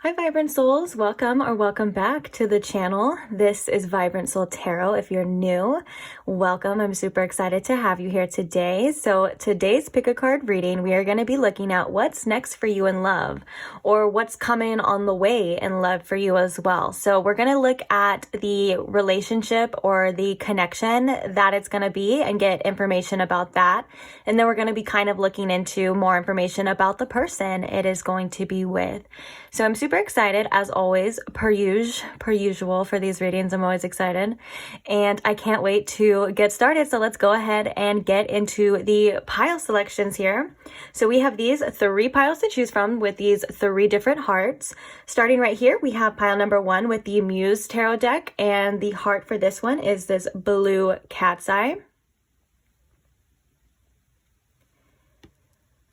Hi Vibrant Souls, welcome or welcome back to the channel. This is Vibrant Soul Tarot. If you're new, welcome. I'm super excited to have you here today. So today's pick a card reading, we are going to be looking at what's next for you in love, or what's coming on the way in love for you as well. So we're going to look at the relationship or the connection that it's going to be and get information about that. And then we're going to be kind of looking into more information about the person it is going to be with. So I'm super excited as always, per usual for these readings. I'm always excited and I can't wait to get started. So let's go ahead and get into the pile selections here. So we have these 3 piles to choose from with these 3 different hearts. Starting right here, we have pile number 1 with the Muse tarot deck, and the heart for this one is this blue cat's eye.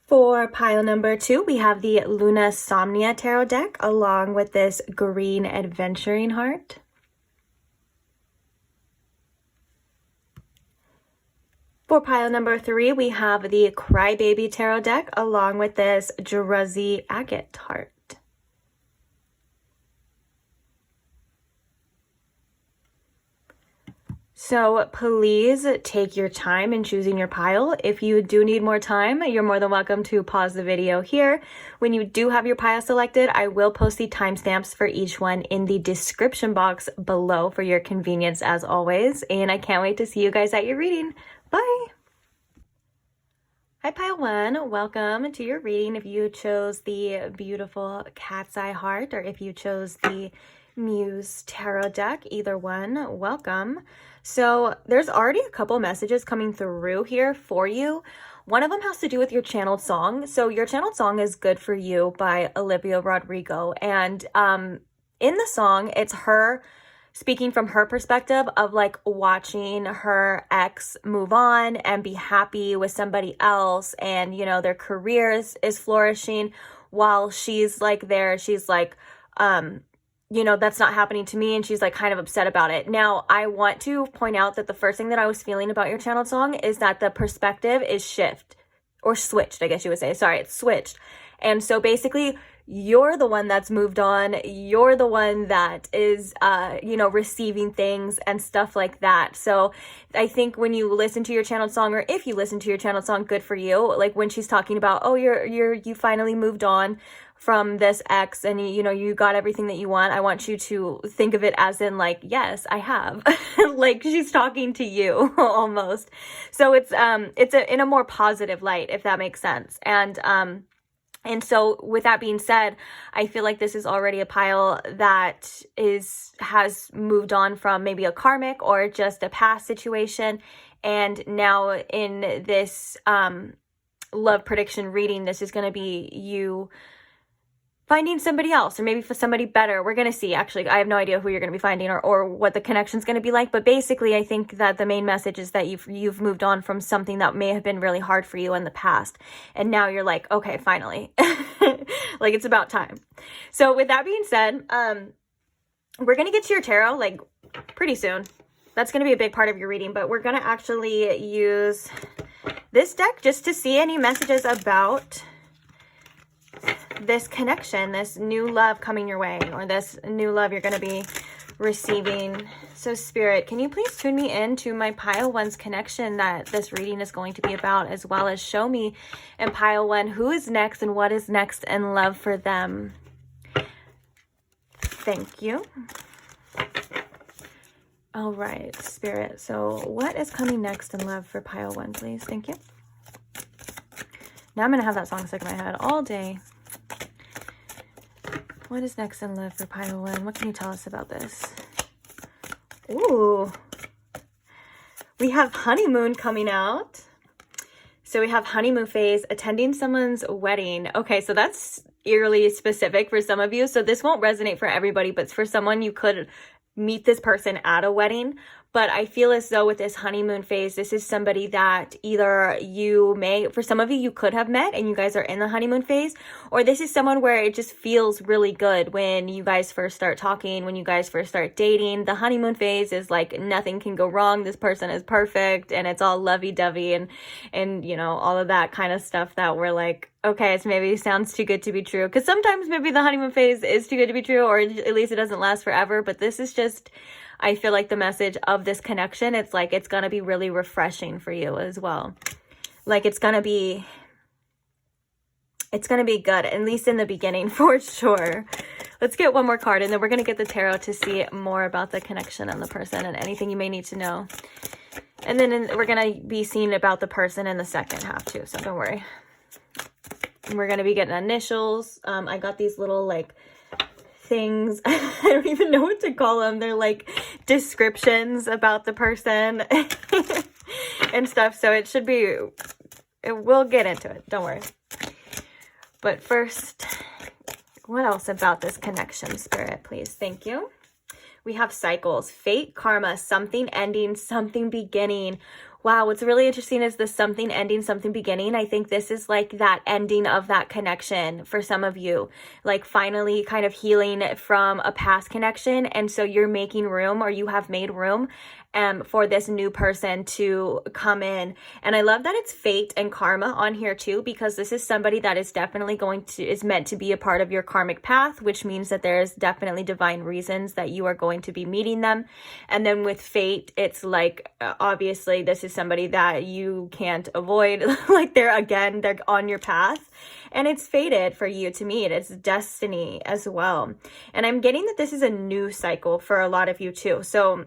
For pile number 2, we have the Luna Somnia tarot deck along with this green adventuring heart. For pile number 3, we have the Crybaby tarot deck along with this drowsy agate heart. So please take your time in choosing your pile. If you do need more time, you're more than welcome to pause the video here. When you do have your pile selected, I will post the timestamps for each one in the description box below for your convenience as always. And I can't wait to see you guys at your reading. Bye! Hi pile 1, welcome to your reading. If you chose the beautiful cat's eye heart or if you chose the Muse tarot deck, either one, welcome. So there's already a couple messages coming through here for you. One of them has to do with your channeled song. So your channeled song is Good For You by Olivia Rodrigo. And in the song, it's her speaking from her perspective of like watching her ex move on and be happy with somebody else. And, you know, their careers is flourishing while she's like there. She's like, you know, that's not happening to me. And she's like kind of upset about it. Now, I want to point out that the first thing that I was feeling about your channeled song is that the perspective is switched, I guess you would say. Sorry, it's switched. And so basically, you're the one that's moved on. You're the one that is, you know, receiving things and stuff like that. So I think when you listen to your channeled song, or if you listen to your channeled song, Good For You, like when she's talking about, oh, you finally moved on from this ex and you know, you got everything that you want. I want you to think of it as in like, yes, I have. Like she's talking to you almost. So it's in a more positive light, if that makes sense. And so with that being said, I feel like this is already a pile that has moved on from maybe a karmic or just a past situation. And now in this love prediction reading, this is going to be you finding somebody else, or maybe for somebody better. We're going to see. Actually, I have no idea who you're going to be finding or what the connection's going to be like. But basically, I think that the main message is that you've moved on from something that may have been really hard for you in the past. And now you're like, okay, finally. Like it's about time. So with that being said, we're going to get to your tarot like pretty soon. That's going to be a big part of your reading. But we're going to actually use this deck just to see any messages about this connection, this new love coming your way, or this new love you're going to be receiving. So Spirit, can you please tune me into my pile 1's connection that this reading is going to be about, as well as show me in pile 1 who is next and what is next in love for them. Thank you. All right, Spirit. So what is coming next in love for pile 1, please? Thank you. Now I'm going to have that song stuck in my head all day. What is next in love for pile 1? What can you tell us about this? Ooh. We have honeymoon coming out. So we have honeymoon phase, attending someone's wedding. Okay, so that's eerily specific for some of you. So this won't resonate for everybody, but for someone, you could meet this person at a wedding. But I feel as though with this honeymoon phase, this is somebody that either you may, for some of you, you could have met and you guys are in the honeymoon phase, or this is someone where it just feels really good when you guys first start talking, when you guys first start dating. The honeymoon phase is like nothing can go wrong. This person is perfect and it's all lovey-dovey and you know, all of that kind of stuff that we're like, okay, it's maybe sounds too good to be true. Because sometimes maybe the honeymoon phase is too good to be true, or at least it doesn't last forever. But this is just, I feel like the message of this connection, it's like it's going to be really refreshing for you as well. Like it's going to be good, at least in the beginning, for sure. Let's get one more card, and then we're going to get the tarot to see more about the connection and the person and anything you may need to know. And then we're going to be seeing about the person in the second half too, so don't worry. And we're going to be getting initials. I got these little like things. I don't even know what to call them. They're like descriptions about the person and stuff. So it should be, we'll get into it. Don't worry. But first, what else about this connection, Spirit, please? Thank you. We have cycles, fate, karma, something ending, something beginning. Wow, what's really interesting is the something ending, something beginning. I think this is like that ending of that connection for some of you, like finally kind of healing from a past connection. And so you're making room, or you have made room for this new person to come in. And I love that it's fate and karma on here too, because this is somebody that is definitely is meant to be a part of your karmic path, which means that there's definitely divine reasons that you are going to be meeting them. And then with fate, it's like, obviously this is somebody that you can't avoid. Like they're on your path. And it's fated for you to meet. It's destiny as well. And I'm getting that this is a new cycle for a lot of you too. So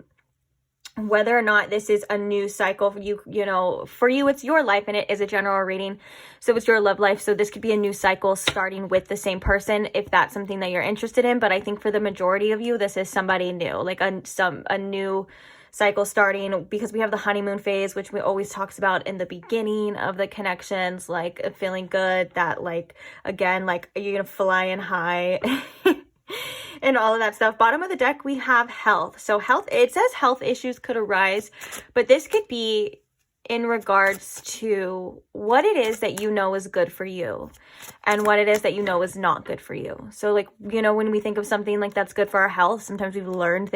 whether or not this is a new cycle for you, you know, for you, it's your life and it is a general reading. So it's your love life. So this could be a new cycle starting with the same person if that's something that you're interested in. But I think for the majority of you, this is somebody new, like a new cycle starting, because we have the honeymoon phase, which we always talks about in the beginning of the connections, like feeling good, that like, again, like you're gonna flying high and all of that stuff. Bottom of the deck, we have health. So health, it says health issues could arise, but this could be in regards to what it is that you know is good for you and what it is that you know is not good for you. So like, you know, when we think of something like that's good for our health, sometimes we've learned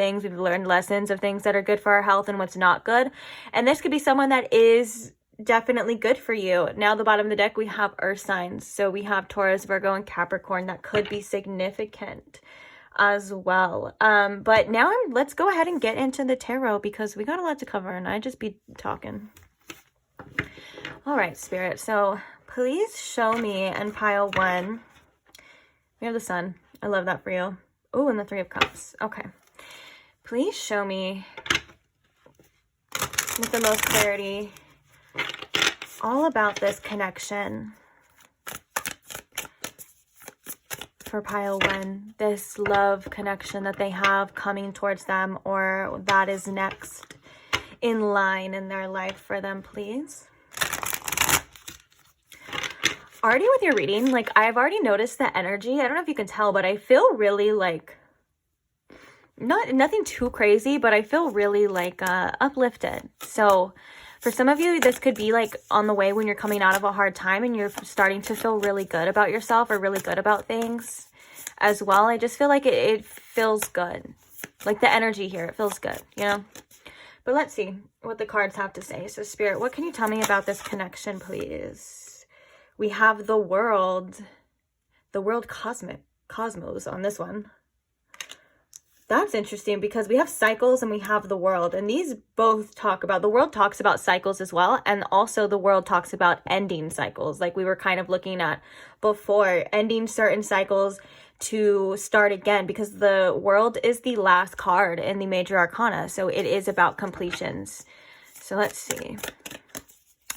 lessons of things that are good for our health and what's not good. And this could be someone that is definitely good for you. Now the bottom of the deck, we have earth signs. So we have Taurus, Virgo, and Capricorn. That could be significant as well. But now let's go ahead and get into the tarot, because we got a lot to cover and I just be talking. All right, Spirit. So please show me in pile 1. We have the Sun. I love that for you. Oh, and the 3 of Cups. Okay. Please show me with the most clarity all about this connection for pile 1. This love connection that they have coming towards them, or that is next in line in their life for them, please. Already with your reading, like I've already noticed the energy. I don't know if you can tell, but I feel really like nothing too crazy, but I feel really like uplifted. So for some of you, this could be like on the way when you're coming out of a hard time and you're starting to feel really good about yourself or really good about things as well. I just feel like it feels good. Like the energy here, it feels good, you know? But let's see what the cards have to say. So Spirit, what can you tell me about this connection, please? We have the world cosmos on this one. That's interesting, because we have cycles and we have the world, and these both talk about, the world talks about cycles as well, and also the world talks about ending cycles, like we were kind of looking at before, ending certain cycles to start again, because the world is the last card in the major arcana, so it is about completions. So let's see.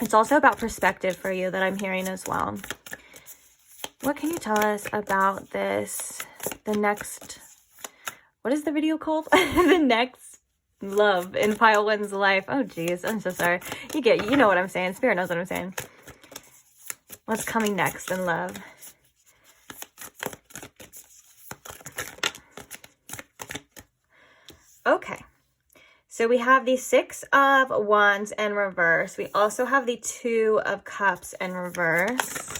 It's also about perspective for you that I'm hearing as well. What can you tell us about this, the next, what is the video called? The next love in pile 1's life. Oh geez, I'm so sorry. You know what I'm saying. Spirit knows what I'm saying. What's coming next in love? Okay. So we have the Six of Wands in reverse. We also have the Two of Cups in reverse.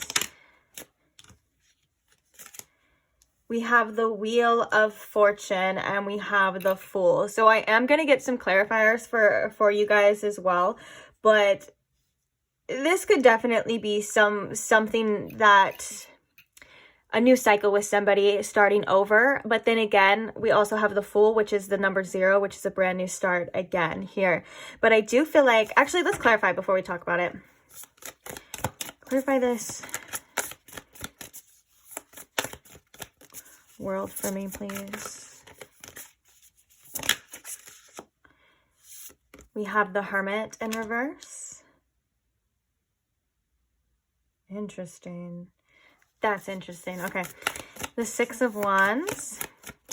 We have the Wheel of Fortune, and we have the Fool. So I am going to get some clarifiers for you guys as well, but this could definitely be something that a new cycle with somebody starting over. But then again, we also have the Fool, which is the number 0, which is a brand new start again here. But I do feel like, actually, let's clarify before we talk about it. Clarify this world for me, please. We have the Hermit in reverse. Interesting. That's interesting. Okay. The Six of Wands.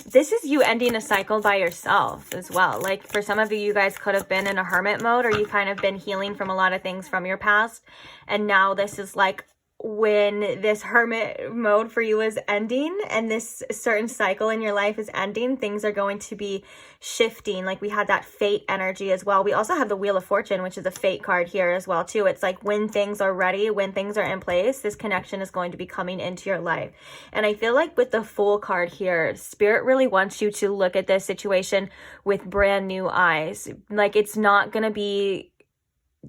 This is you ending a cycle by yourself as well. Like for some of you, you guys could have been in a hermit mode, or you kind of been healing from a lot of things from your past. And now this is like when this hermit mode for you is ending and this certain cycle in your life is ending, things are going to be shifting. Like we had that fate energy as well. We also have the Wheel of Fortune, which is a fate card here as well too. It's like when things are ready, when things are in place, this connection is going to be coming into your life. And I feel like with the Fool card here, Spirit really wants you to look at this situation with brand new eyes. Like it's not going to be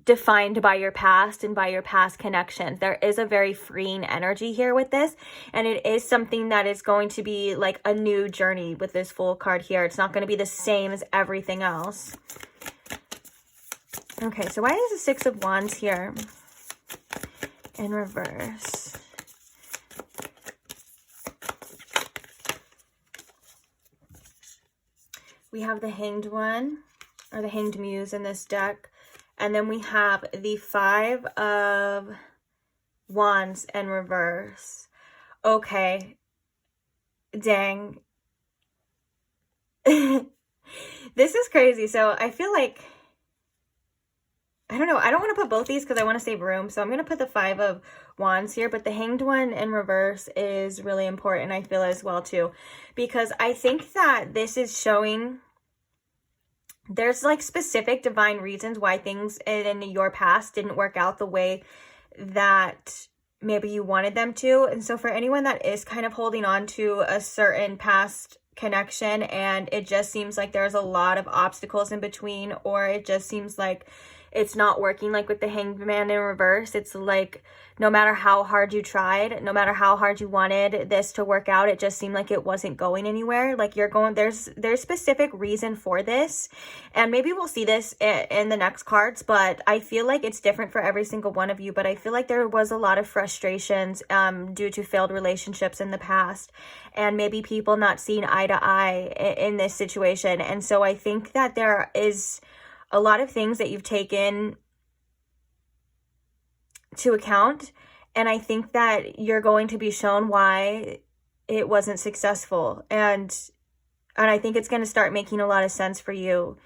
defined by your past and by your past connections. There is a very freeing energy here with this, and it is something that is going to be like a new journey with this Fool card here. It's not going to be the same as everything else. Okay, so why is the Six of Wands here in reverse? We have the Hanged One, or the Hanged Muse in this deck. And then we have the Five of Wands in reverse. Okay. Dang. This is crazy. So I feel like, I don't know. I don't want to put both these because I want to save room. So I'm going to put the Five of Wands here. But the Hanged One in reverse is really important, I feel, as well, too. Because I think that this is showing there's like specific divine reasons why things in your past didn't work out the way that maybe you wanted them to. And so for anyone that is kind of holding on to a certain past connection and it just seems like there's a lot of obstacles in between, or it just seems like it's not working, like with the Hanged Man in reverse, it's like no matter how hard you tried, no matter how hard you wanted this to work out, it just seemed like it wasn't going anywhere. Like you're going, there's specific reason for this, and maybe we'll see this in the next cards, but I feel like it's different for every single one of you. But I feel like there was a lot of frustrations due to failed relationships in the past, and maybe people not seeing eye to eye in this situation. And so I think that there is a lot of things that you've taken to account, and I think that you're going to be shown why it wasn't successful, and I think it's going to start making a lot of sense for you,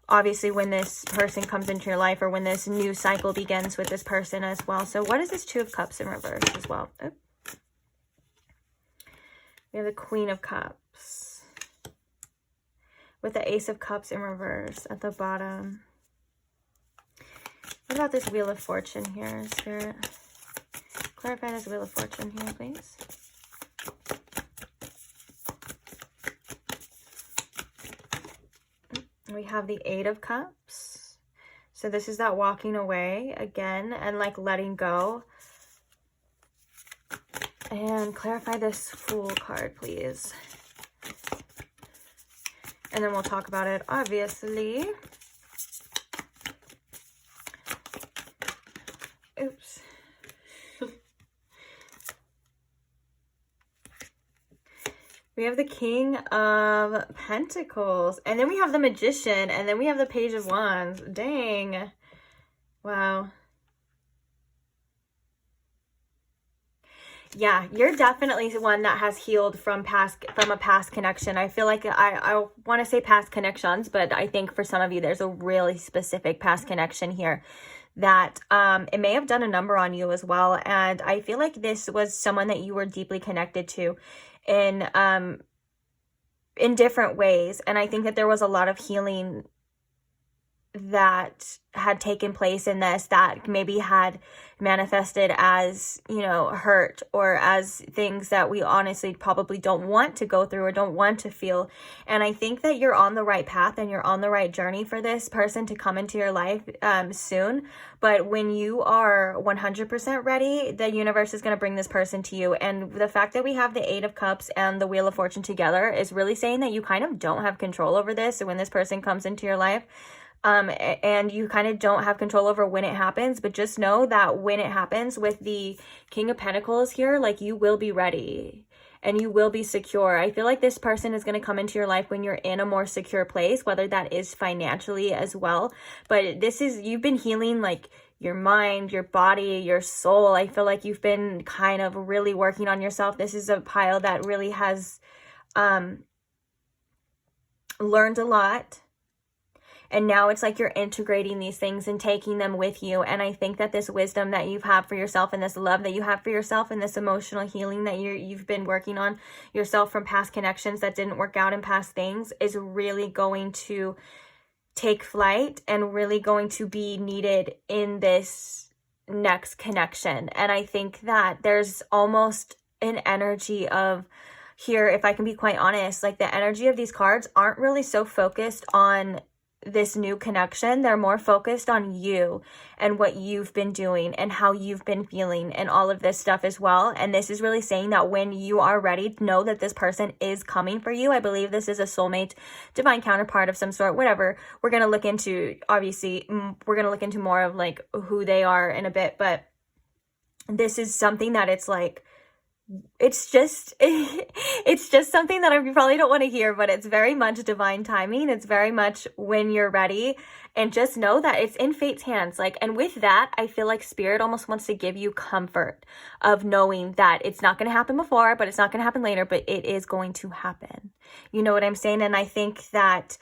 obviously, when this person comes into your life, or when this new cycle begins with this person as well. So what is this Two of Cups in reverse as well? Oh. We have the Queen of Cups with the Ace of Cups in reverse at the bottom. What about this Wheel of Fortune here, Spirit? Clarify this Wheel of Fortune here, please. We have the Eight of Cups. So this is that walking away again and like letting go. And clarify this Fool card, please. And then we'll talk about it, obviously. Oops. We have the King of Pentacles. And then we have the Magician. And then we have the Page of Wands. Dang. Wow. Yeah, you're definitely one that has healed from a past connection. I feel like I want to say past connections, but I think for some of you, there's a really specific past connection here that it may have done a number on you as well. And I feel like this was someone that you were deeply connected to in in different ways. And I think that there was a lot of healing that had taken place in this that maybe had manifested as, you know, hurt or as things that we honestly probably don't want to go through or don't want to feel. And I think that you're on the right path and you're on the right journey for this person to come into your life soon. But when you are 100% ready, the universe is going to bring this person to you. And the fact that we have the 8 of Cups and the Wheel of Fortune together is really saying that you kind of don't have control over this. So when this person comes into your life, and you kind of don't have control over when it happens, but just know that when it happens with the King of Pentacles here, like, you will be ready and you will be secure. I feel like this person is going to come into your life when you're in a more secure place, whether that is financially as well. But this is, you've been healing like your mind, your body, your soul. I feel like you've been kind of really working on yourself. This is a pile that really has learned a lot. And now it's like you're integrating these things and taking them with you. And I think that this wisdom that you've had for yourself and this love that you have for yourself and this emotional healing that you've been working on yourself from past connections that didn't work out in past things is really going to take flight and really going to be needed in this next connection. And I think that there's almost an energy of here, if I can be quite honest, like the energy of these cards aren't really so focused on this new connection. They're more focused on you and what you've been doing and how you've been feeling and all of this stuff as well. And this is really saying that when you are ready, know that this person is coming for you. I believe this is a soulmate, divine counterpart of some sort, whatever. We're going to look into, obviously, we're going to look into more of like who they are in a bit, but this is something that it's like, it's just something that you probably don't want to hear, but it's very much divine timing. It's very much when you're ready, and just know that it's in fate's hands. Like, and with that, I feel like spirit almost wants to give you comfort of knowing that it's not going to happen before, but it's not going to happen later, but it is going to happen. You know what I'm saying? And I think that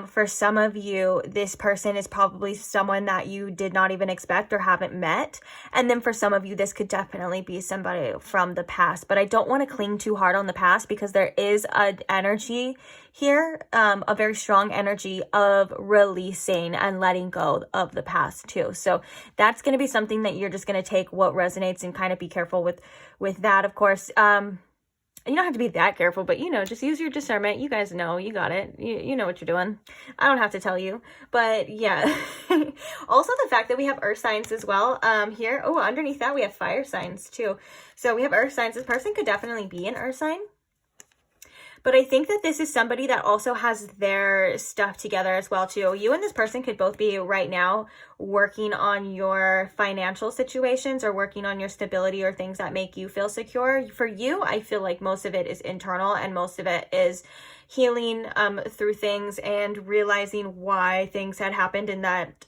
for some of you, this person is probably someone that you did not even expect or haven't met. And then for some of you, this could definitely be somebody from the past. But I don't want to cling too hard on the past because there is an energy here, a very strong energy of releasing and letting go of the past too. So that's going to be something that you're just going to take what resonates and kind of be careful with that, of course. You don't have to be that careful, but, you know, just use your discernment. You guys know, you got it. You know what you're doing. I don't have to tell you, but yeah. Also the fact that we have earth signs as well here. Oh, underneath that we have fire signs too. So we have earth signs. This person could definitely be an earth sign. But I think that this is somebody that also has their stuff together as well too. You and this person could both be right now working on your financial situations or working on your stability or things that make you feel secure. For you, I feel like most of it is internal and most of it is healing through things and realizing why things had happened, and that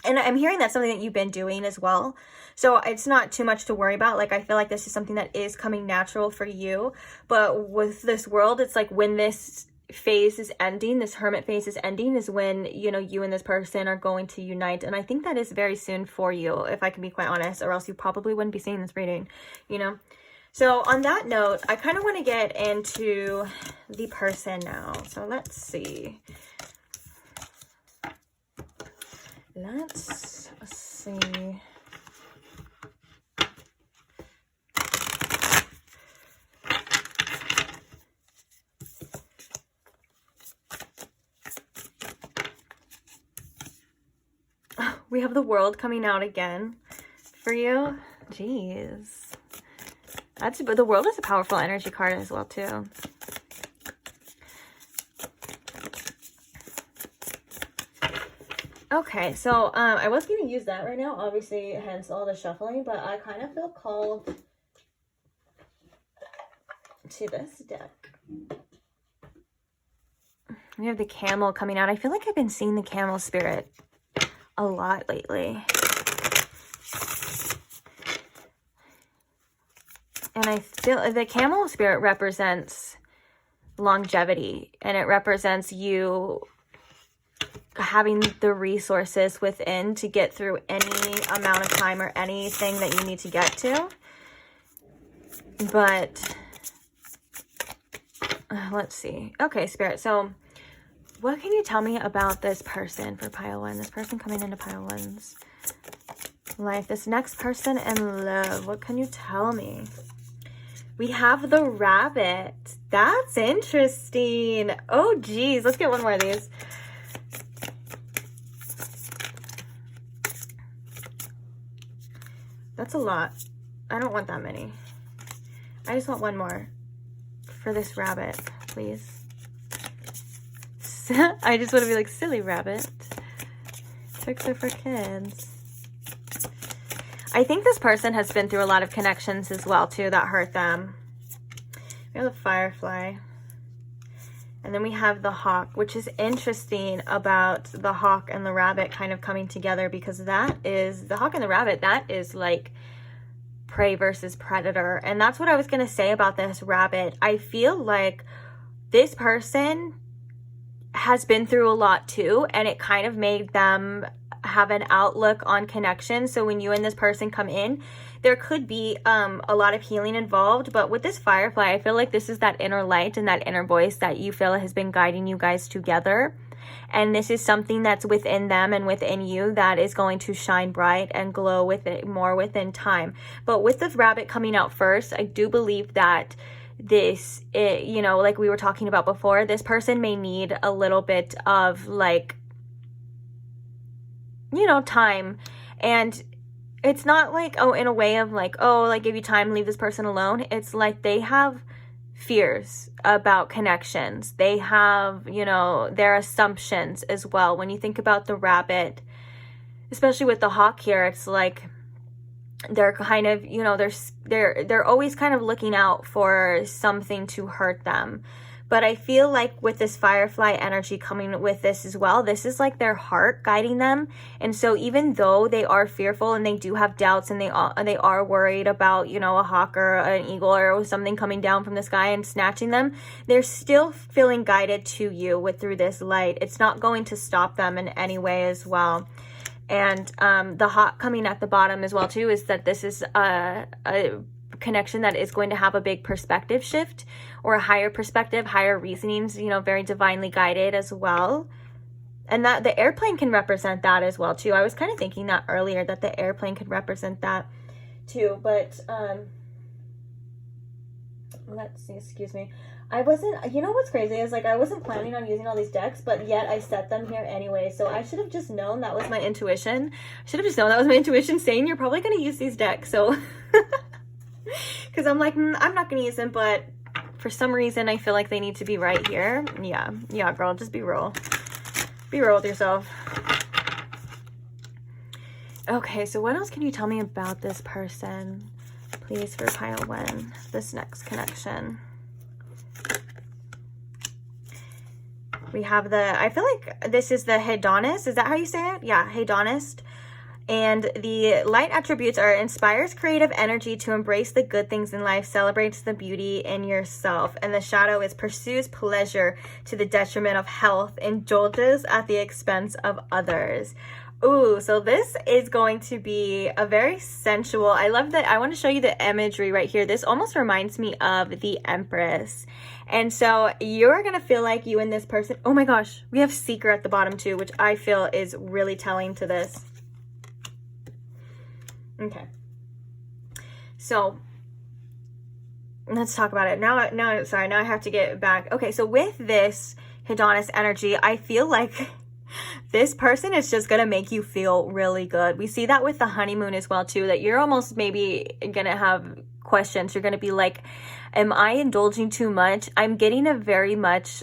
and I'm hearing that's something that you've been doing as well. So it's not too much to worry about. Like, I feel like this is something that is coming natural for you. But with this world, it's like when this phase is ending, this hermit phase is ending, is when, you know, you and this person are going to unite. And I think that is very soon for you, if I can be quite honest, or else you probably wouldn't be seeing this reading, you know. So on that note, I kind of want to get into the person now. So let's see. Let's see. We have the World coming out again for you. Jeez. But the World is a powerful energy card as well too. Okay, so I was going to use that right now, obviously, hence all the shuffling, but I kind of feel called to this deck. We have the Camel coming out. I feel like I've been seeing the Camel spirit a lot lately. And I feel the Camel spirit represents longevity, and it represents you having the resources within to get through any amount of time or anything that you need to get to. But let's see. Okay, Spirit. So what can you tell me about this person for pile 1? This person coming into pile 1's life. This next person in love. What can you tell me? We have the rabbit. That's interesting. Oh, geez. Let's get one more of these. That's a lot. I don't want that many. I just want one more for this rabbit, please. I just want to be like, silly rabbit. Tricks are for kids. I think this person has been through a lot of connections as well, too, that hurt them. We have the firefly. And then we have the hawk, which is interesting about the hawk and the rabbit kind of coming together, because that is, the hawk and the rabbit, that is like prey versus predator. And that's what I was going to say about this rabbit. I feel like this person has been through a lot too, and it kind of made them have an outlook on connection. So when you and this person come in, there could be a lot of healing involved. But with this firefly, I feel like this is that inner light and that inner voice that you feel has been guiding you guys together. And this is something that's within them and within you that is going to shine bright and glow with it more within time. But with the rabbit coming out first, I do believe that this, you know, like we were talking about before, this person may need a little bit of like, you know, time. And it's not like, oh, in a way of like, oh, like give you time, leave this person alone. It's like they have fears about connections. They have, you know, their assumptions as well. When you think about the rabbit, especially with the hawk here, it's like they're kind of, you know, they're always kind of looking out for something to hurt them. But I feel like with this firefly energy coming with this as well, this is like their heart guiding them. And so even though they are fearful and they do have doubts and they are worried about, you know, a hawk or an eagle or something coming down from the sky and snatching them, they're still feeling guided to you through this light. It's not going to stop them in any way as well. And the hawk coming at the bottom as well too is that this is a connection that is going to have a big perspective shift or a higher perspective, higher reasonings, you know, very divinely guided as well. And that the airplane can represent that as well too. I was kind of thinking that earlier, that the airplane could represent that too. But let's see, excuse me. I wasn't, you know what's crazy is like I wasn't planning on using all these decks, but yet I set them here anyway. So I should have just known that was my intuition. I should have just known that was my intuition saying you're probably going to use these decks. So because I'm like, I'm not going to use them, but for some reason I feel like they need to be right here. Yeah, girl, just be real. Be real with yourself. Okay, so what else can you tell me about this person, please, for pile 1, this next connection? We have the, I feel like this is the hedonist. Is that how you say it? Yeah, hedonist. And the light attributes are inspires creative energy to embrace the good things in life, celebrates the beauty in yourself. And the shadow is pursues pleasure to the detriment of health, indulges at the expense of others. Ooh, so this is going to be a very sensual, I love that. I want to show you the imagery right here. This almost reminds me of the Empress. And so you're going to feel like you and this person, oh my gosh, we have Seeker at the bottom too, which I feel is really telling to this. Okay. So let's talk about it. Now I have to get back. Okay, so with this hedonist energy, I feel like this person is just going to make you feel really good. We see that with the honeymoon as well too, that you're almost maybe going to have questions. You're going to be like, am I indulging too much? I'm getting a very much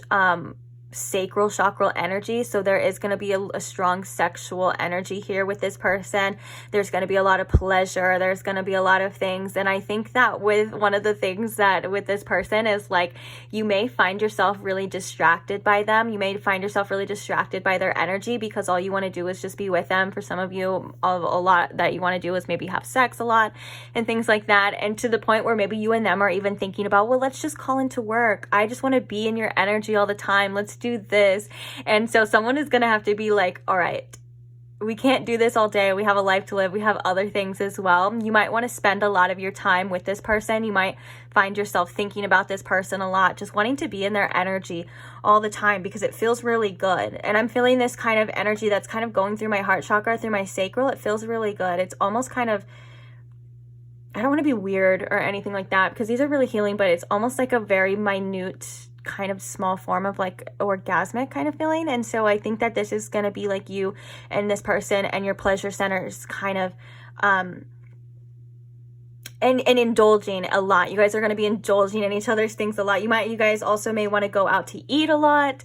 sacral chakral energy, so there is going to be a strong sexual energy here with this person. There's going to be a lot of pleasure, there's going to be a lot of things. And I think that with one of the things that with this person is like, you may find yourself really distracted by them. You may find yourself really distracted by their energy because all you want to do is just be with them. For some of you, a lot that you want to do is maybe have sex a lot and things like that, and to the point where maybe you and them are even thinking about, well, let's just call into work. I just want to be in your energy all the time. Let's do this. And so someone is going to have to be like, all right, we can't do this all day. We have a life to live. We have other things as well. You might want to spend a lot of your time with this person. You might find yourself thinking about this person a lot, just wanting to be in their energy all the time because it feels really good. And I'm feeling this kind of energy that's kind of going through my heart chakra, through my sacral. It feels really good. It's almost kind of, I don't want to be weird or anything like that because these are really healing, but it's almost like a very minute kind of small form of like orgasmic kind of feeling. And so I think that this is going to be like you and this person and your pleasure centers kind of and indulging a lot. You guys are going to be indulging in each other's things a lot. You guys also may want to go out to eat a lot,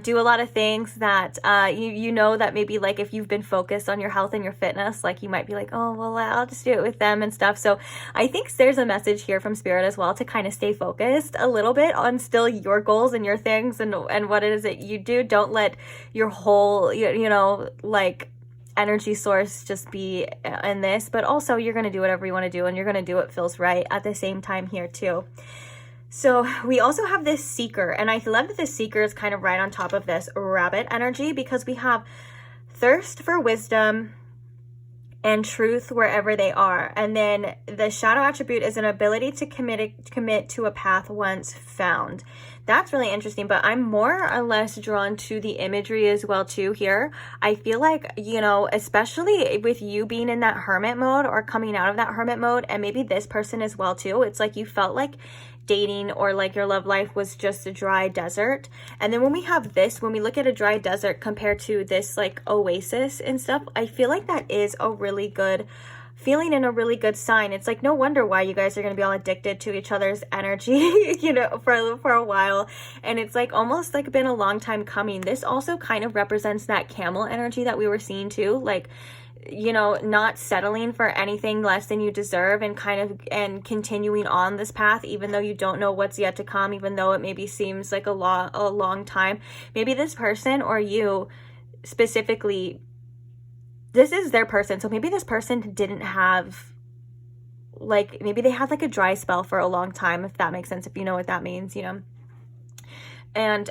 do a lot of things that you know that maybe like if you've been focused on your health and your fitness, like you might be like, oh well, I'll just do it with them and stuff. So I think there's a message here from Spirit as well to kind of stay focused a little bit on still your goals and your things and what it is that you do. Don't let your whole you know like energy source just be in this, but also you're going to do whatever you want to do and you're going to do what feels right at the same time here too. So we also have this seeker, and I love that this seeker is kind of right on top of this rabbit energy because we have thirst for wisdom and truth wherever they are. And then the shadow attribute is an ability to commit to a path once found. That's really interesting, but I'm more or less drawn to the imagery as well too here. I feel like, you know, especially with you being in that hermit mode or coming out of that hermit mode, and maybe this person as well too, it's like you felt like dating or like your love life was just a dry desert. And then when we have this, when we look at a dry desert compared to this like oasis and stuff, I feel like that is a really good feeling and a really good sign. It's like no wonder why you guys are going to be all addicted to each other's energy, you know, for a while. And it's like almost like been a long time coming. This also kind of represents that camel energy that we were seeing too, like, you know, not settling for anything less than you deserve and kind of and continuing on this path even though you don't know what's yet to come, even though it maybe seems like a long time. Maybe this person or you specifically, this is their person. So maybe this person didn't have, like, maybe they had like a dry spell for a long time, if that makes sense, if you know what that means, you know. And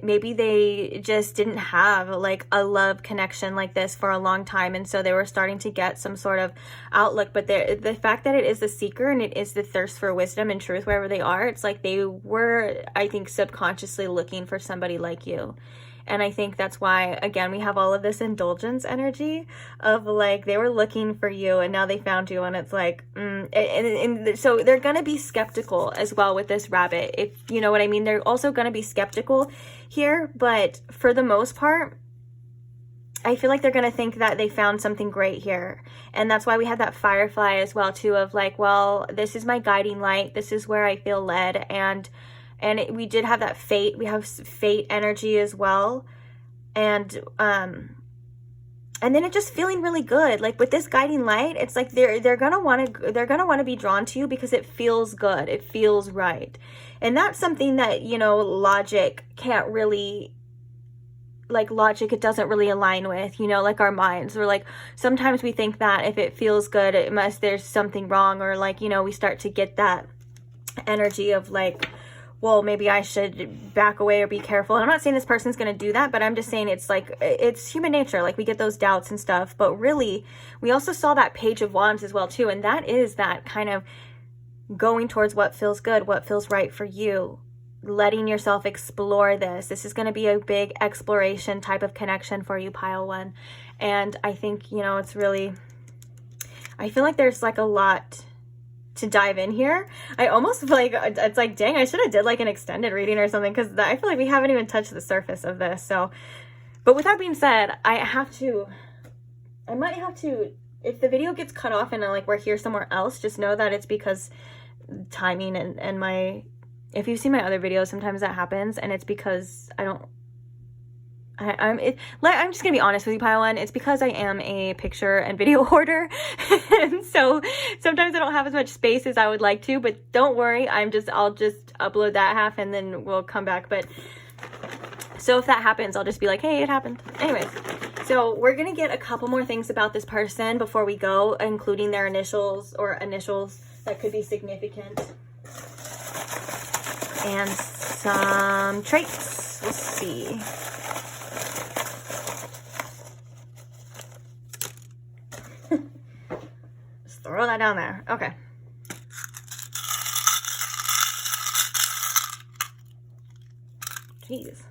maybe they just didn't have like a love connection like this for a long time, and so they were starting to get some sort of outlook. But the fact that it is the seeker and it is the thirst for wisdom and truth wherever they are, it's like they were, I think, subconsciously looking for somebody like you. And I think that's why, again, we have all of this indulgence energy of like they were looking for you and now they found you. And it's like, and so they're going to be skeptical as well with this rabbit. If you know what I mean, they're also going to be skeptical here. But for the most part, I feel like they're going to think that they found something great here. And that's why we had that firefly as well, too, of like, well, this is my guiding light. This is where I feel led. We did have that fate. We have fate energy as well. And then it just feeling really good. Like with this guiding light, it's like they're going to want to be drawn to you because it feels good. It feels right. And that's something that, you know, logic can't really, like logic, it doesn't really align with, you know, like our minds. We're like, sometimes we think that if it feels good, there's something wrong, or like, you know, we start to get that energy of like, well, maybe I should back away or be careful. And I'm not saying this person's going to do that, but I'm just saying it's like, it's human nature. Like we get those doubts and stuff, but really we also saw that Page of Wands as well too. And that is that kind of going towards what feels good, what feels right for you, letting yourself explore this. This is going to be a big exploration type of connection for you, Pile 1. And I think, you know, it's really, I feel like there's like a lot to dive in here. I almost feel like it's like, dang, I should have did like an extended reading or something, because I feel like we haven't even touched the surface of this. So, but with that being said, I might have to, if the video gets cut off and like we're here somewhere else, just know that it's because timing and my, if you've seen my other videos, sometimes that happens, and it's because I'm just gonna be honest with you, Pile 1. It's because I am a picture and video hoarder, and so sometimes I don't have as much space as I would like to. But don't worry, I'll just upload that half, and then we'll come back. But so if that happens, I'll just be like, hey, it happened. Anyways, so we're gonna get a couple more things about this person before we go, including their initials that could be significant, and some traits. We'll see. Roll that down there. Okay. Jeez.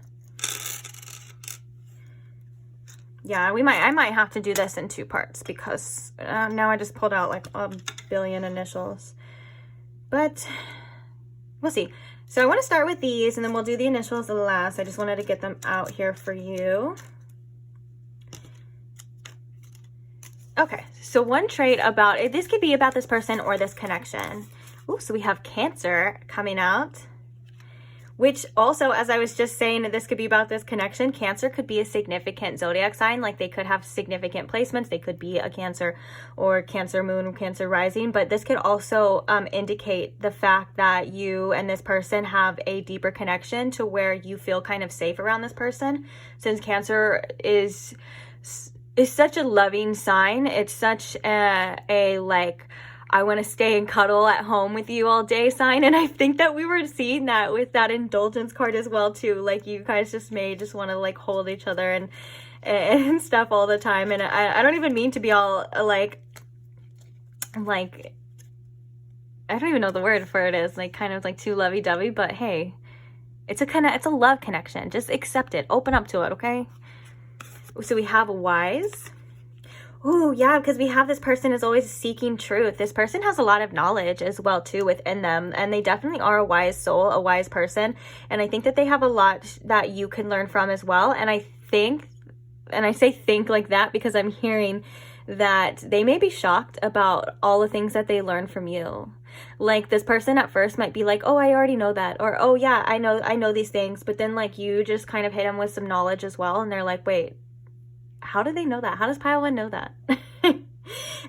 Yeah, I might have to do this in 2 parts because now I just pulled out like a billion initials. But we'll see. So I want to start with these and then we'll do the initials last. I just wanted to get them out here for you. Okay, so one trait about it, this could be about this person or this connection. Ooh, so we have Cancer coming out. Which also, as I was just saying, this could be about this connection. Cancer could be a significant zodiac sign. Like they could have significant placements. They could be a Cancer or Cancer moon, Cancer rising. But this could also indicate the fact that you and this person have a deeper connection to where you feel kind of safe around this person. Since Cancer is such a loving sign. It's such a like, I want to stay and cuddle at home with you all day sign. And I think that we were seeing that with that indulgence card as well too. Like you guys just want to like hold each other and stuff all the time. And I don't even mean to be all like I don't even know the word for it is, like kind of like too lovey-dovey, but hey, it's a love connection. Just accept it. Open up to it, okay? So we have a Wise. Ooh, yeah, because we have this person is always seeking truth. This person has a lot of knowledge as well, too, within them. And they definitely are a wise soul, a wise person. And I think that they have a lot that you can learn from as well. And I think, and I say think like that because I'm hearing that they may be shocked about all the things that they learn from you. Like this person at first might be like, oh, I already know that. Or, oh, yeah, I know these things. But then like you just kind of hit them with some knowledge as well. And they're like, wait, how do they know that? How does Pile 1 know that? And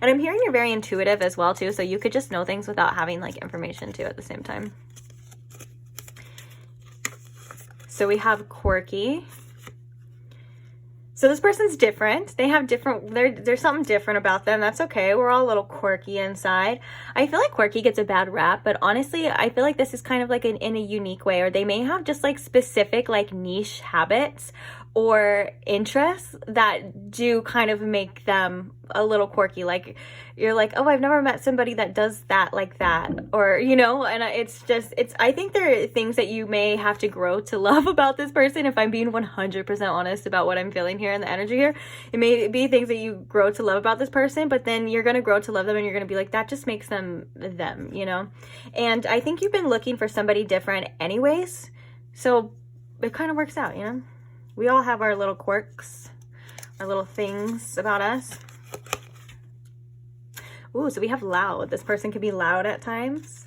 I'm hearing you're very intuitive as well too. So you could just know things without having like information too at the same time. So we have Quirky. So this person's different. They have different, there's something different about them. That's okay. We're all a little quirky inside. I feel like quirky gets a bad rap, but honestly, I feel like this is kind of like in a unique way, or they may have just like specific like niche habits or interests that do kind of make them a little quirky. Like you're like, oh, I've never met somebody that does that like that, or you know. And I think there are things that you may have to grow to love about this person. If I'm being 100% honest about what I'm feeling here and the energy here, it may be things that you grow to love about this person, but then you're going to grow to love them and you're going to be like, that just makes them them, you know. And I think you've been looking for somebody different anyways, so it kind of works out, you know. We all have our little quirks, our little things about us. Ooh, so we have loud. This person could be loud at times.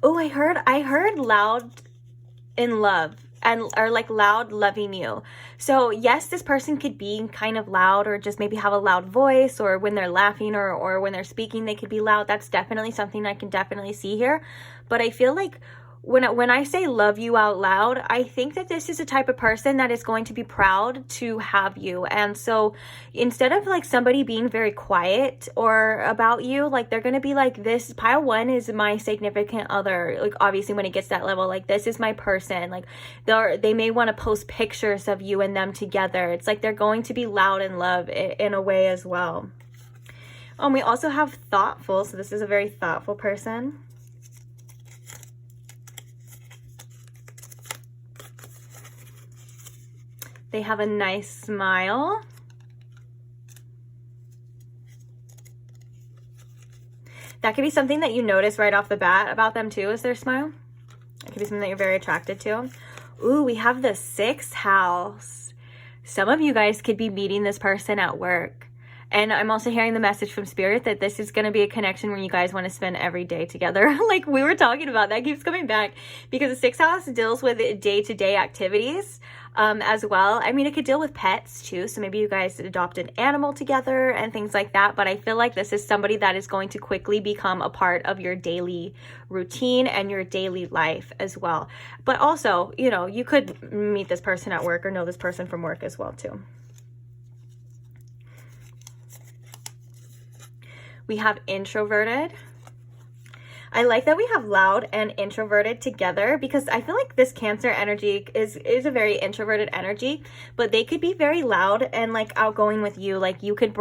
Oh, I heard loud in love, or like loud loving you. So yes, this person could be kind of loud, or just maybe have a loud voice, or when they're laughing or when they're speaking, they could be loud. That's definitely something I can definitely see here. But I feel like when I say love you out loud, I think that this is a type of person that is going to be proud to have you. And so instead of like somebody being very quiet or about you, like they're going to be like, this Pile 1 is my significant other. Like obviously when it gets to that level, like this is my person. Like they may want to post pictures of you and them together. It's like they're going to be loud in love in a way as well. We also have thoughtful. So this is a very thoughtful person. They have a nice smile. That could be something that you notice right off the bat about them too, is their smile. It could be something that you're very attracted to. Ooh, we have the 6th house. Some of you guys could be meeting this person at work. And I'm also hearing the message from Spirit that this is going to be a connection where you guys want to spend every day together. Like we were talking about, that keeps coming back because the 6th house deals with day-to-day activities as well. I mean, it could deal with pets too. So maybe you guys adopt an animal together and things like that. But I feel like this is somebody that is going to quickly become a part of your daily routine and your daily life as well. But also, you know, you could meet this person at work or know this person from work as well too. We have introverted. I like that we have loud and introverted together, because I feel like this Cancer energy is a very introverted energy, but they could be very loud and like outgoing with you. Like you could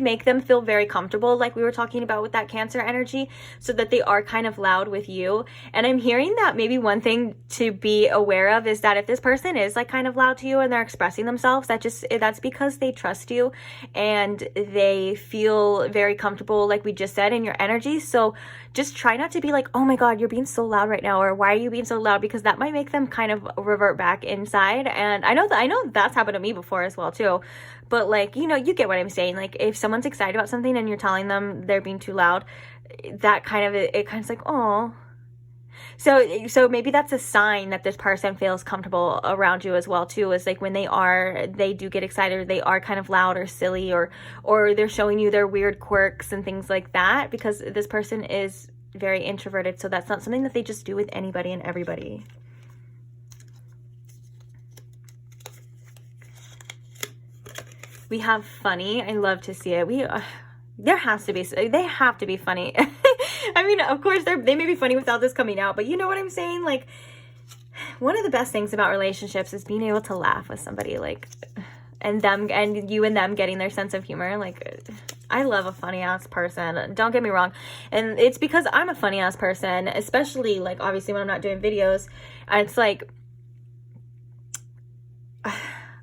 make them feel very comfortable, like we were talking about with that Cancer energy, so that they are kind of loud with you. And I'm hearing that maybe one thing to be aware of is that if this person is like kind of loud to you and they're expressing themselves, that's because they trust you and they feel very comfortable, like we just said, in your energy. So just try not to be like, oh my God, you're being so loud right now, or why are you being so loud? Because that might make them kind of revert back inside. And I know that's happened to me before as well too. But like, you know, you get what I'm saying. Like if someone's excited about something and you're telling them they're being too loud, that kind of, it kind of like, oh. So maybe that's a sign that this person feels comfortable around you as well too, is like when they do get excited, or they are kind of loud or silly, or they're showing you their weird quirks and things like that, because this person is very introverted. So that's not something that they just do with anybody and everybody. We have funny. I love to see it. They have to be funny. I mean, of course, they may be funny without this coming out, but you know what I'm saying? Like, one of the best things about relationships is being able to laugh with somebody, like, and you and them getting their sense of humor. Like, I love a funny ass person. Don't get me wrong. And it's because I'm a funny ass person, especially like, obviously when I'm not doing videos. And it's like,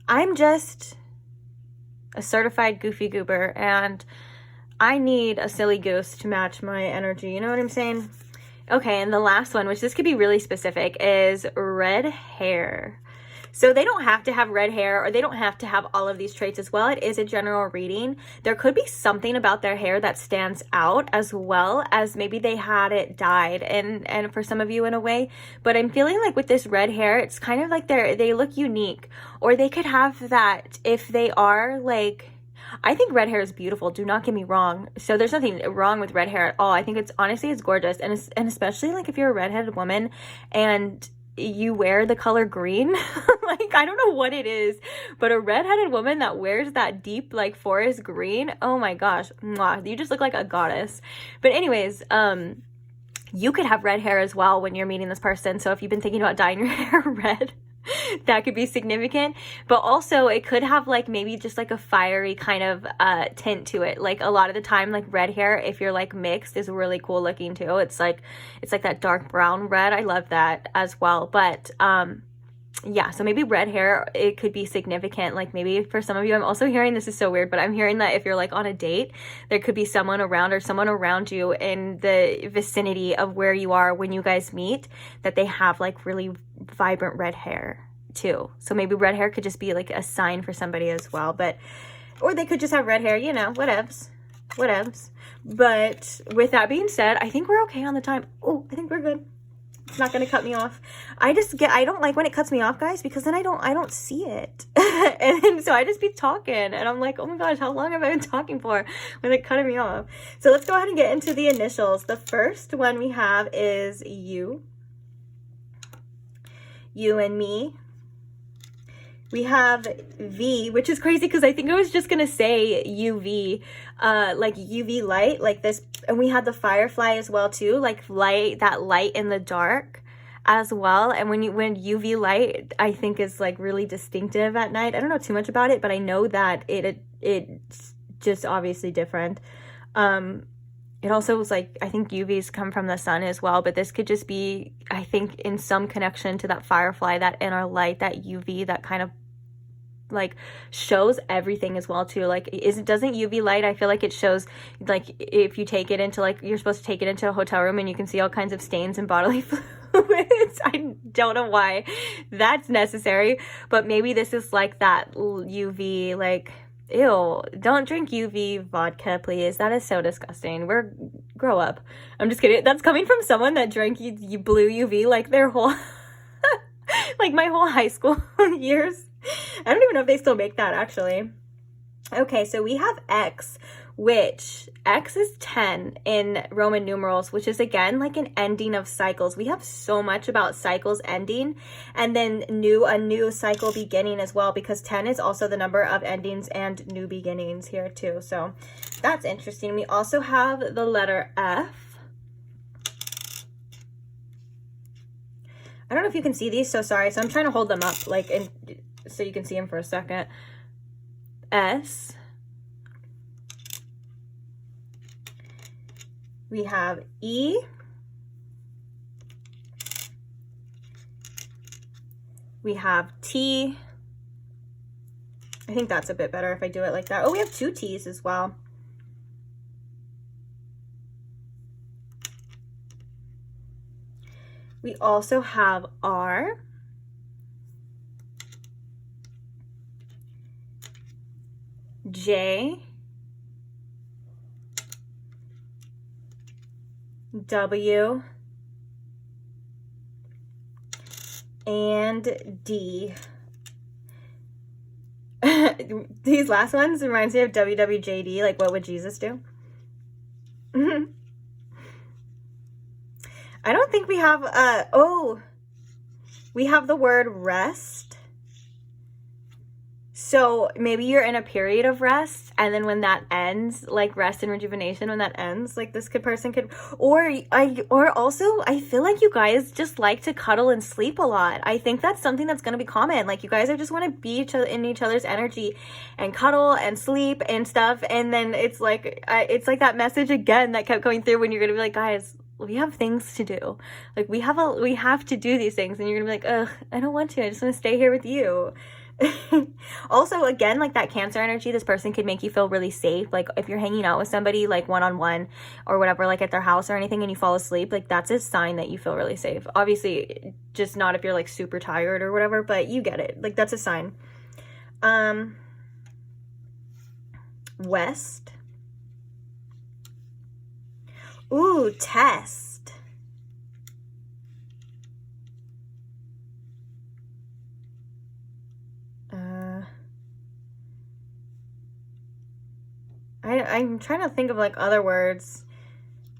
I'm just a certified goofy goober, and I need a silly goose to match my energy. You know what I'm saying? Okay, and the last one, which this could be really specific, is red hair. So they don't have to have red hair, or they don't have to have all of these traits as well. It is a general reading. There could be something about their hair that stands out, as well as maybe they had it dyed, and for some of you in a way. But I'm feeling like with this red hair, it's kind of like they look unique, or they could have that if they are like, I think red hair is beautiful. Do not get me wrong. So there's nothing wrong with red hair at all. I think it's gorgeous. And especially like if you're a redheaded woman and you wear the color green, like, I don't know what it is, but a redheaded woman that wears that deep, like, forest green, oh my gosh, mwah, you just look like a goddess. But anyways, you could have red hair as well when you're meeting this person. So if you've been thinking about dyeing your hair red, that could be significant. But also it could have like maybe just like a fiery kind of tint to it. Like a lot of the time, like red hair, if you're like mixed, is really cool looking too. It's like that dark brown red. I love that as well. But yeah, so maybe red hair, it could be significant. Like maybe for some of you, I'm also hearing, this is so weird, but I'm hearing that if you're like on a date, there could be someone around you in the vicinity of where you are when you guys meet, that they have like really vibrant red hair too. So maybe red hair could just be like a sign for somebody as well. Or they could just have red hair, you know, whatevs. But with that being said, I think we're okay on the time. Oh, I think we're good. It's not going to cut me off. I don't like when it cuts me off, guys, because then I don't see it. And so I just be talking and I'm like, oh my gosh, how long have I been talking for when it cutting me off? So let's go ahead and get into the initials. The first one we have is you. You and me. We have V, which is crazy because I think I was just going to say UV, like UV light, like this. And we had the firefly as well too, like that light in the dark as well. And when UV light, I think is like really distinctive at night. I don't know too much about it, but I know that it's just obviously different. It also was like, I think UVs come from the sun as well, but this could just be, I think, in some connection to that firefly, that inner light, that UV, that kind of like shows everything as well too. Like, doesn't UV light, I feel like it shows, like if you take it into, like, you're supposed to take it into a hotel room and you can see all kinds of stains and bodily fluids. I don't know why that's necessary, but maybe this is like that UV, like, ew, don't drink UV vodka, please. That is so disgusting. Grow up. I'm just kidding. That's coming from someone that drank blue UV like their whole like my whole high school years. I don't even know if they still make that, actually. Okay, so we have X, which X is 10 in Roman numerals, which is again like an ending of cycles. We have so much about cycles ending, and then a new cycle beginning as well, because 10 is also the number of endings and new beginnings here too. So that's interesting. We also have the letter F. I don't know if you can see these, so sorry. So I'm trying to hold them up, like, so you can see them for a second. S. We have E. We have T. I think that's a bit better if I do it like that. Oh, we have 2 T's as well. We also have R. J. W. And D. These last ones reminds me of WWJD, like what would Jesus do? I don't think we have, we have the word rest. So maybe you're in a period of rest, and then when that ends, like rest and rejuvenation, when that ends, like this person could, or also I feel like you guys just like to cuddle and sleep a lot. I think that's something that's going to be common. Like you guys are just want to be in each other's energy and cuddle and sleep and stuff. And then it's like that message again that kept going through when you're going to be like, guys, we have things to do. Like we have to do these things, and you're going to be like, ugh, I don't want to. I just want to stay here with you. Also, again, like that Cancer energy, this person could make you feel really safe. Like if you're hanging out with somebody like one-on-one or whatever, like at their house or anything, and you fall asleep, like that's a sign that you feel really safe. Obviously just not if you're like super tired or whatever, but you get it. Like that's a sign. West. Ooh, test. I'm trying to think of like other words,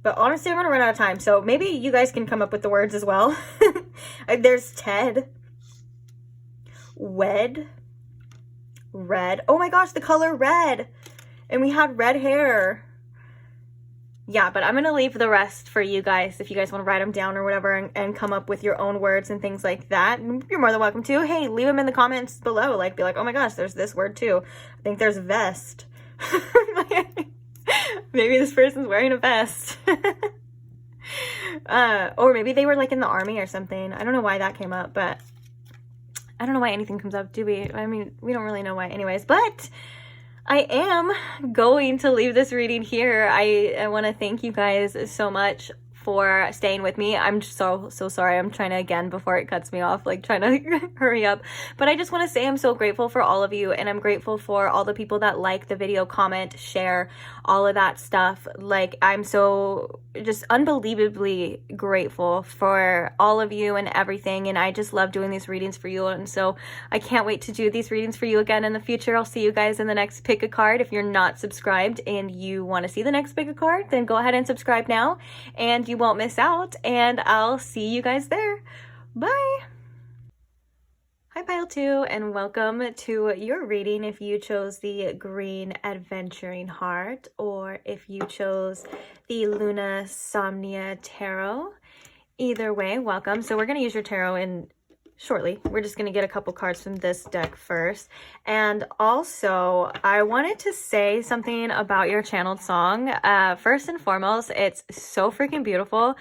but honestly I'm gonna run out of time, so maybe you guys can come up with the words as well. There's Ted, wed, red. Oh my gosh, the color red, and we had red hair. Yeah, but I'm gonna leave the rest for you guys if you guys want to write them down or whatever, and come up with your own words and things like that. You're more than welcome to. Hey, leave them in the comments below. Like, be like, oh my gosh, there's this word too. I think there's vest. Maybe this person's wearing a vest. Or maybe they were like in the army or something. I don't know why that came up, but I don't know why anything comes up, do we? I mean, we don't really know why anyways, but I am going to leave this reading here. I want to thank you guys so much for staying with me. I'm so sorry. I'm trying to, again, before it cuts me off, like trying to hurry up. But I just want to say I'm so grateful for all of you, and I'm grateful for all the people that like the video, comment, share, all of that stuff. Like, I'm so just unbelievably grateful for all of you and everything, and I just love doing these readings for you, and so I can't wait to do these readings for you again in the future. I'll see you guys in the next pick a card. If you're not subscribed and you want to see the next pick a card, then go ahead and subscribe now, and you won't miss out, and I'll see you guys there. Bye. Hi Pile 2, and welcome to your reading if you chose the Green Adventuring Heart, or if you chose the Luna Somnia Tarot. Either way, welcome. So we're going to use your tarot in shortly. We're just going to get a couple cards from this deck first. And also, I wanted to say something about your channeled song. First and foremost, it's so freaking beautiful.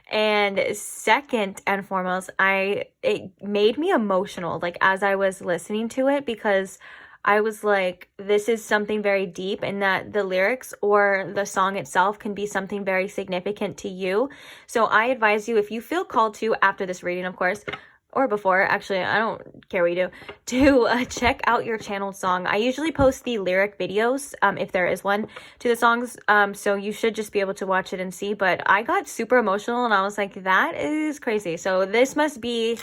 And second and foremost, it made me emotional, like as I was listening to it, because I was like, this is something very deep, and that the lyrics or the song itself can be something very significant to you. So I advise you, if you feel called to, after this reading, of course, or before, actually, I don't care what you do, to check out your channeled song. I usually post the lyric videos, if there is one, to the songs, so you should just be able to watch it and see, but I got super emotional, and I was like, that is crazy. So this must be,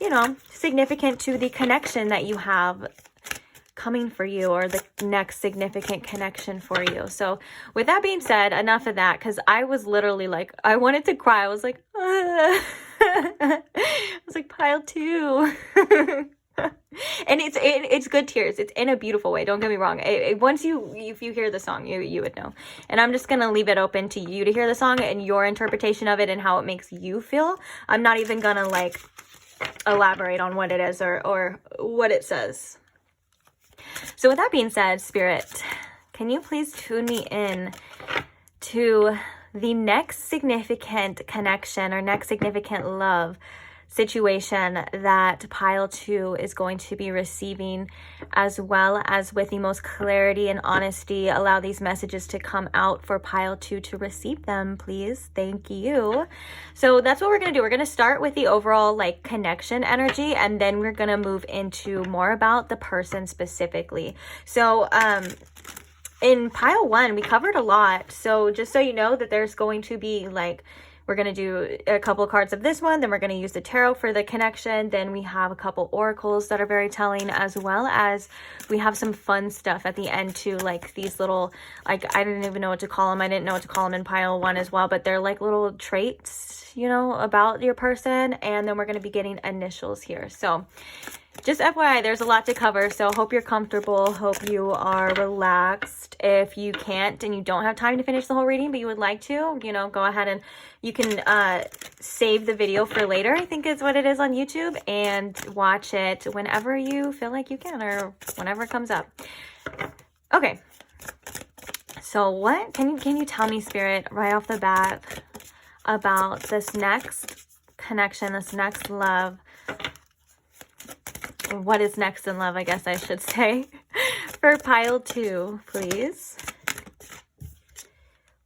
you know, significant to the connection that you have coming for you, or the next significant connection for you. So with that being said, enough of that, because I was literally like, I wanted to cry. I was like, I was like, Pile 2. And it's good tears. It's in a beautiful way. Don't get me wrong. If you hear the song, you would know. And I'm just gonna leave it open to you to hear the song and your interpretation of it and how it makes you feel. I'm not even gonna like elaborate on what it is or what it says. So with that being said, Spirit, can you please tune me in to the next significant connection or next significant love situation that pile 2 is going to be receiving, as well as with the most clarity and honesty, allow these messages to come out for pile 2 to receive them, please. Thank you. So that's what we're going to do. We're going to start with the overall like connection energy, and then we're going to move into more about the person specifically. So in pile 1, we covered a lot. So just so you know that there's going to be like, we're going to do a couple cards of this one, then we're going to use the tarot for the connection. Then we have a couple oracles that are very telling, as well as we have some fun stuff at the end too, like these little, like, I didn't even know what to call them. I didn't know what to call them in pile 1 as well, but they're like little traits, you know, about your person. And then we're going to be getting initials here. So just FYI, there's a lot to cover, so hope you're comfortable, hope you are relaxed. If you can't and you don't have time to finish the whole reading, but you would like to, you know, go ahead and you can save the video for later, I think is what it is on YouTube, and watch it whenever you feel like you can, or whenever it comes up. Okay, so what can you tell me, Spirit, right off the bat about this next connection, this next love? What is next in love, I guess I should say, for pile 2, please.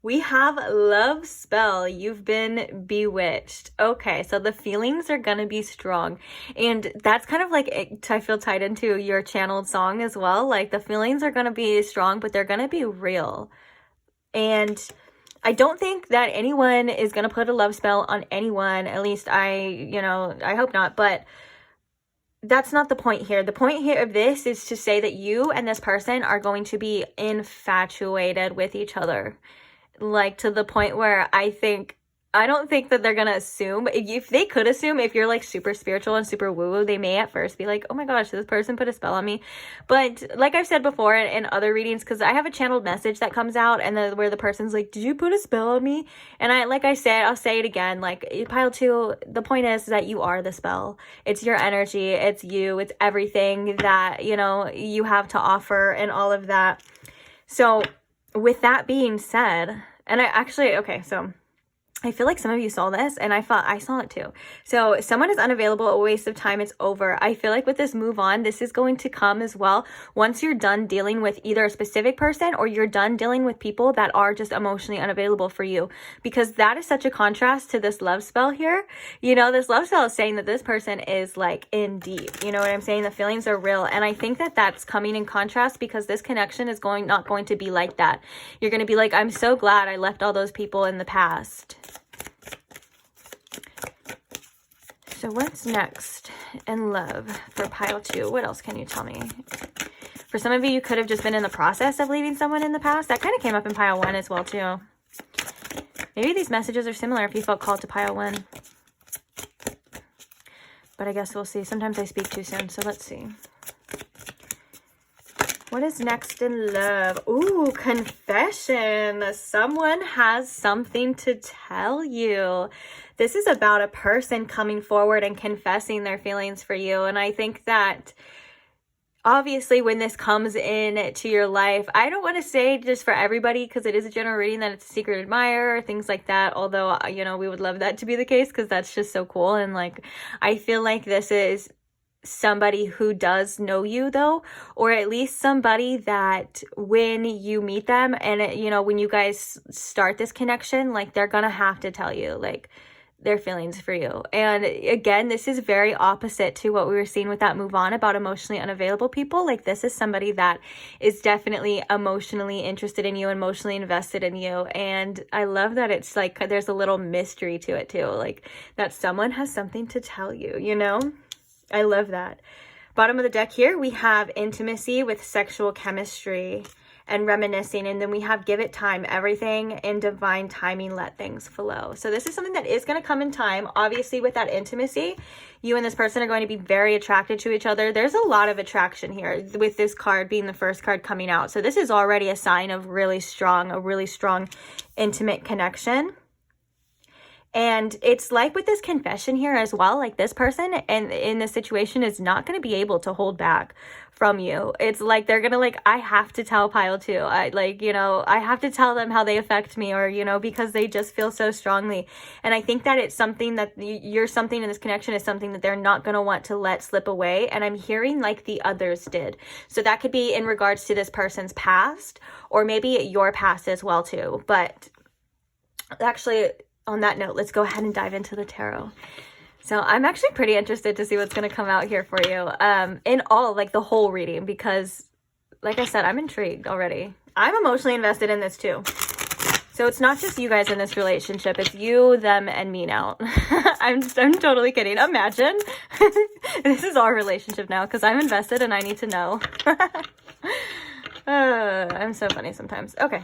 We have love spell. You've been bewitched. Okay, so the feelings are gonna be strong, and that's kind of like, I feel, tied into your channeled song as well. Like, the feelings are gonna be strong, but they're gonna be real. And I don't think that anyone is gonna put a love spell on anyone. At least I hope not, but that's not the point here. The point here of this is to say that you and this person are going to be infatuated with each other. Like, to the point where I don't think that they're going to assume. If they could assume, if you're like super spiritual and super woo-woo, they may at first be like, oh my gosh, this person put a spell on me. But like I've said before in other readings, because I have a channeled message that comes out, and then where the person's like, did you put a spell on me? And I'll say it again, like, pile 2, the point is that you are the spell. It's your energy. It's you. It's everything that, you know, you have to offer and all of that. So with that being said, and so I feel like some of you saw this, and I saw it too. So someone is unavailable, a waste of time, it's over. I feel like with this move on, this is going to come as well once you're done dealing with either a specific person, or you're done dealing with people that are just emotionally unavailable for you, because that is such a contrast to this love spell here. You know, this love spell is saying that this person is like in deep, you know what I'm saying? The feelings are real. And I think that that's coming in contrast, because this connection is not going to be like that. You're going to be like, I'm so glad I left all those people in the past. So what's next in love for pile 2? What else can you tell me? For some of you, you could have just been in the process of leaving someone in the past. That kind of came up in pile 1 as well too. Maybe these messages are similar if you felt called to pile 1. But I guess we'll see. Sometimes I speak too soon, so let's see. What is next in love? Ooh, confession. Someone has something to tell you. This is about a person coming forward and confessing their feelings for you. And I think that obviously when this comes in to your life, I don't want to say just for everybody, because it is a general reading, that it's a secret admirer, things like that. Although, you know, we would love that to be the case, because that's just so cool. And like, I feel like this is somebody who does know you though, or at least somebody that when you meet them and you know, when you guys start this connection, like, they're gonna have to tell you like their feelings for you. And again, this is very opposite to what we were seeing with that move on about emotionally unavailable people. Like, this is somebody that is definitely emotionally interested in you, emotionally invested in you. And I love that it's like there's a little mystery to it too, like that someone has something to tell you, you know? I love that. Bottom of the deck here, we have intimacy with sexual chemistry and reminiscing. And then we have give it time, everything in divine timing, let things flow. So this is something that is going to come in time. Obviously, with that intimacy, you and this person are going to be very attracted to each other. There's a lot of attraction here with this card being the first card coming out. So this is already a sign of a really strong intimate connection. And it's like with this confession here as well, like this person and in this situation is not going to be able to hold back from you. It's like they're going to like, I have to tell pile 2. I like, you know, I have to tell them how they affect me, or, you know, because they just feel so strongly. And I think that it's something that you're something in this connection is something that they're not going to want to let slip away. And I'm hearing like the others did. So that could be in regards to this person's past, or maybe your past as well too. But actually, on that note, let's go ahead and dive into the tarot. So I'm actually pretty interested to see what's going to come out here for you in all, like the whole reading, because like I said, I'm intrigued already. I'm emotionally invested in this too. So it's not just you guys in this relationship. It's you, them, and me now. I'm totally kidding. Imagine. This is our relationship now because I'm invested and I need to know. I'm so funny sometimes. Okay.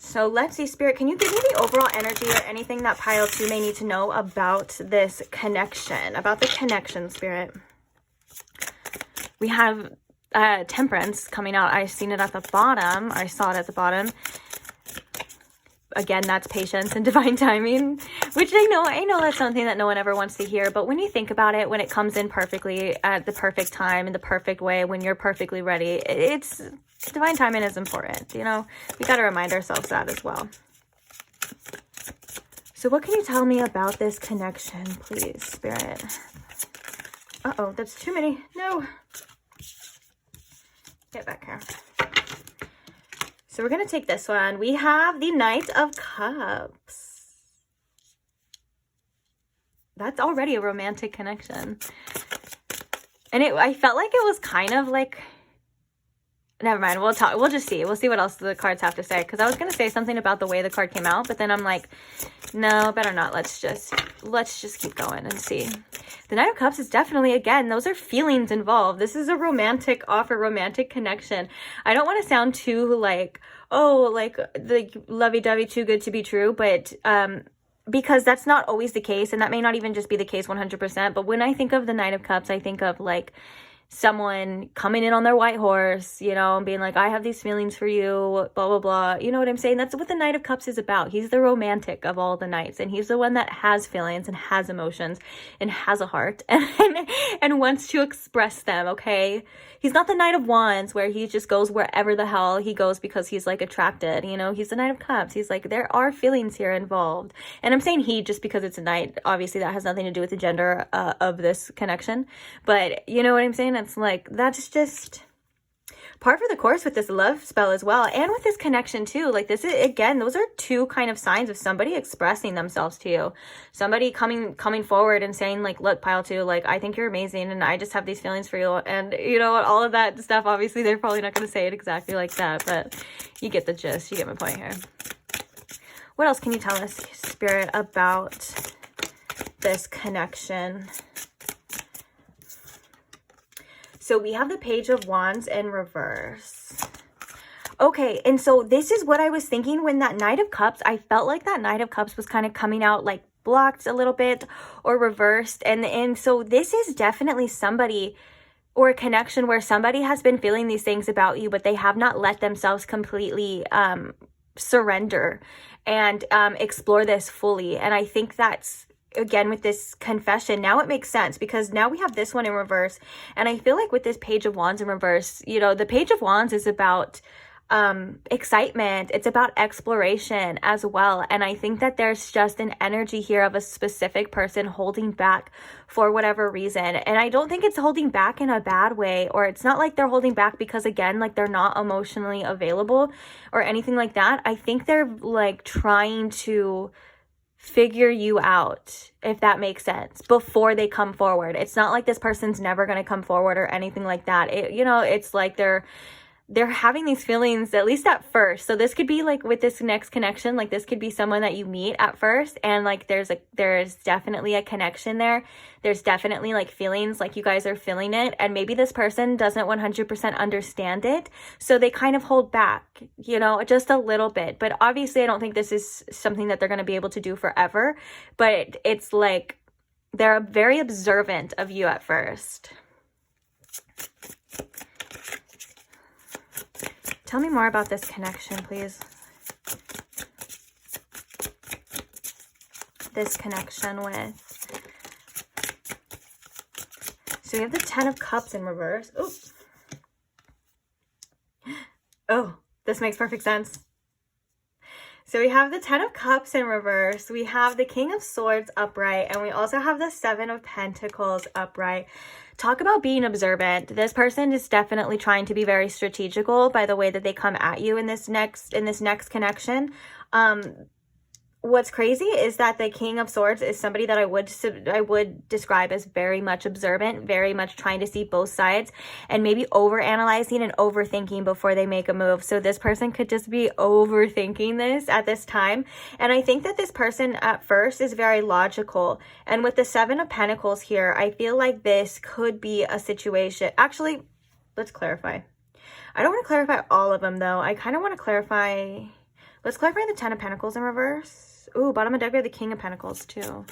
So let's see, Spirit, can you give me the overall energy or anything that pile 2 may need to know about this connection, about the connection, Spirit? We have Temperance coming out. I've seen it at the bottom. I saw it at the bottom. Again, that's patience and divine timing, which I know that's something that no one ever wants to hear. But when you think about it, when it comes in perfectly at the perfect time, in the perfect way, when you're perfectly ready, it's divine timing is important. You know, we got to remind ourselves that as well. So what can you tell me about this connection, please, Spirit? Uh-oh, that's too many. No. Get back here. So we're going to take this one. We have the Knight of Cups. That's already a romantic connection. And I felt like it was kind of like, never mind. We'll just see. We'll see what else the cards have to say. Because I was going to say something about the way the card came out, but then I'm like, no, better not. Let's just keep going and see. The Knight of Cups is definitely, again, those are feelings involved. This is a romantic offer, romantic connection. I don't want to sound too like, oh, like lovey-dovey, too good to be true, but because that's not always the case, and that may not even just be the case 100%. But when I think of the Knight of Cups, I think of like someone coming in on their white horse, you know, and being like, I have these feelings for you, blah, blah, blah. You know what I'm saying? That's what the Knight of Cups is about. He's the romantic of all the knights, and he's the one that has feelings and has emotions and has a heart and wants to express them, okay? He's not the Knight of Wands where he just goes wherever the hell he goes because he's like attracted, you know? He's the Knight of Cups. He's like, there are feelings here involved. And I'm saying he just because it's a knight. Obviously, that has nothing to do with the gender of this connection. But you know what I'm saying? It's like, that's just par for the course with this love spell as well, and with this connection too. Like this is, again, those are two kind of signs of somebody expressing themselves to you, somebody coming forward and saying like, look, pile 2, like I think you're amazing and I just have these feelings for you, and you know, all of that stuff. Obviously they're probably not going to say it exactly like that, but you get the gist. You get my point here. What else can you tell us, Spirit, about this connection? So we have the Page of Wands in reverse. Okay, and so this is what I was thinking when that Knight of Cups, I felt like that Knight of Cups was kind of coming out like blocked a little bit or reversed. And so this is definitely somebody or a connection where somebody has been feeling these things about you, but they have not let themselves completely surrender and explore this fully. And I think that's, again, with this confession, now it makes sense because now we have this one in reverse. And I feel like with this Page of Wands in reverse, you know, the Page of Wands is about excitement. It's about exploration as well. And I think that there's just an energy here of a specific person holding back for whatever reason. And I don't think it's holding back in a bad way, or it's not like they're holding back because, again, like they're not emotionally available or anything like that. I think they're like trying to figure you out, if that makes sense, before they come forward. It's not like this person's never going to come forward or anything like that. You know, it's like they're having these feelings, at least at first. So this could be like with this next connection, like this could be someone that you meet at first, and like there's definitely a connection there. There's definitely like feelings, like you guys are feeling it, and maybe this person doesn't 100% understand it, so they kind of hold back, you know, just a little bit. But obviously I don't think this is something that they're going to be able to do forever, but it's like they're very observant of you at first. Tell me more about this connection, please. this connection with? So we have the 10 of Cups in reverse. Oops. Oh, this makes perfect sense. So we have the 10 of Cups in reverse, we have the King of Swords upright, and we also have the 7 of Pentacles upright. Talk about being observant. This person is definitely trying to be very strategical by the way that they come at you in this next connection. What's crazy is that the King of Swords is somebody that I would describe as very much observant, very much trying to see both sides, and maybe overanalyzing and overthinking before they make a move. So this person could just be overthinking this at this time. And I think that this person at first is very logical. And with the 7 of Pentacles here, I feel like this could be a situation. Actually, let's clarify. I don't want to clarify all of them though. I kind of want to clarify. Let's clarify the 10 of Pentacles in reverse. Ooh, bottom of deck, we have the King of Pentacles too.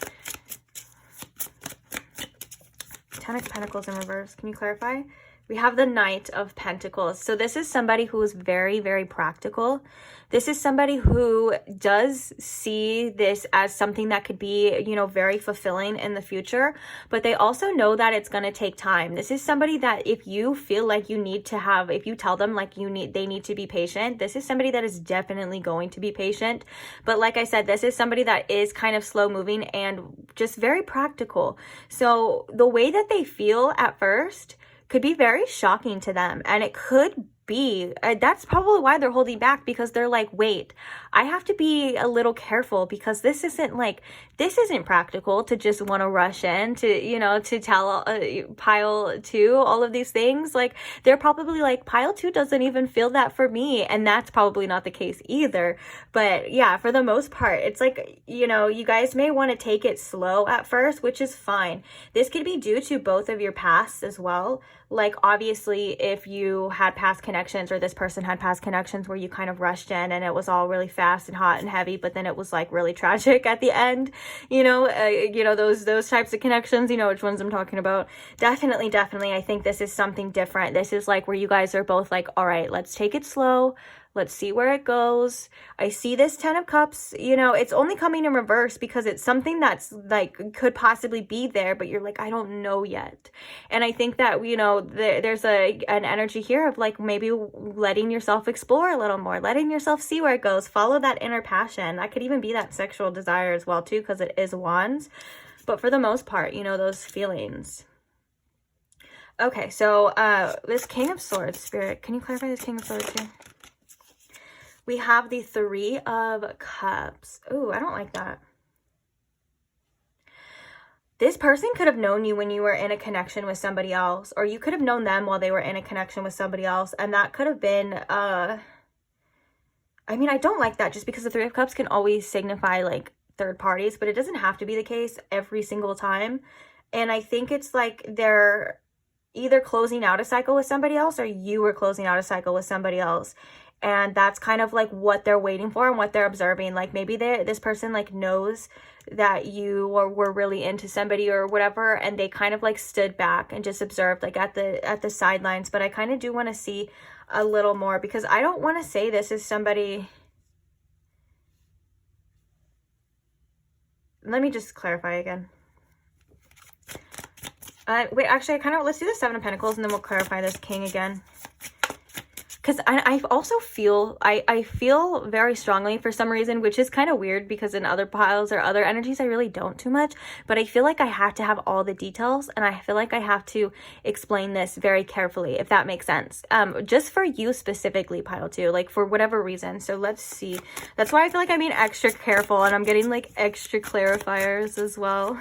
10 of Pentacles in reverse. Can you clarify? We have the Knight of Pentacles. So this is somebody who is very, very practical. This is somebody who does see this as something that could be, you know, very fulfilling in the future, but they also know that it's going to take time. This is somebody that if you feel like you need to have, if you tell them like they need to be patient, this is somebody that is definitely going to be patient. But like I said, this is somebody that is kind of slow moving and just very practical. So the way that they feel at first could be very shocking to them, and it could be that's probably why they're holding back, because they're like, wait, I have to be a little careful because this isn't practical to just want to rush in to, you know, to tell pile 2 all of these things. Like they're probably like, pile 2 doesn't even feel that for me, and that's probably not the case either. But yeah, for the most part, it's like, you know, you guys may want to take it slow at first, which is fine. This could be due to both of your pasts as well. Like obviously if you had past connections, or this person had past connections where you kind of rushed in and it was all really fast and hot and heavy, but then it was like really tragic at the end, you know, those types of connections, you know which ones I'm talking about. Definitely, I think this is something different. This is like where you guys are both like, all right, let's take it slow. Let's see where it goes. I see this 10 of Cups, you know, it's only coming in reverse because it's something that's like could possibly be there, but you're like, I don't know yet. And I think that, you know, there's an energy here of like maybe letting yourself explore a little more, letting yourself see where it goes, follow that inner passion. That could even be that sexual desire as well too, because it is Wands. But for the most part, you know, those feelings. Okay, so this King of Swords, Spirit, can you clarify this King of Swords here? We have the 3 of Cups. Ooh, I don't like that. This person could have known you when you were in a connection with somebody else, or you could have known them while they were in a connection with somebody else, and that could have been, I mean, I don't like that just because the 3 of Cups can always signify like third parties, but it doesn't have to be the case every single time. And I think it's like they're either closing out a cycle with somebody else, or you were closing out a cycle with somebody else. And that's kind of like what they're waiting for and what they're observing. Like maybe this person like knows that you were really into somebody or whatever, and they kind of like stood back and just observed like at the sidelines. But I kind of do want to see a little more, because I don't want to say this is somebody. Let me just clarify again. Wait, actually, let's do the 7 of Pentacles and then we'll clarify this King again. Because I also feel, I feel very strongly for some reason, which is kind of weird because in other piles or other energies, I really don't too much. But I feel like I have to have all the details, and I feel like I have to explain this very carefully, if that makes sense. Just for you specifically, pile 2, like for whatever reason. So let's see. That's why I feel like I'm being extra careful, and I'm getting like extra clarifiers as well.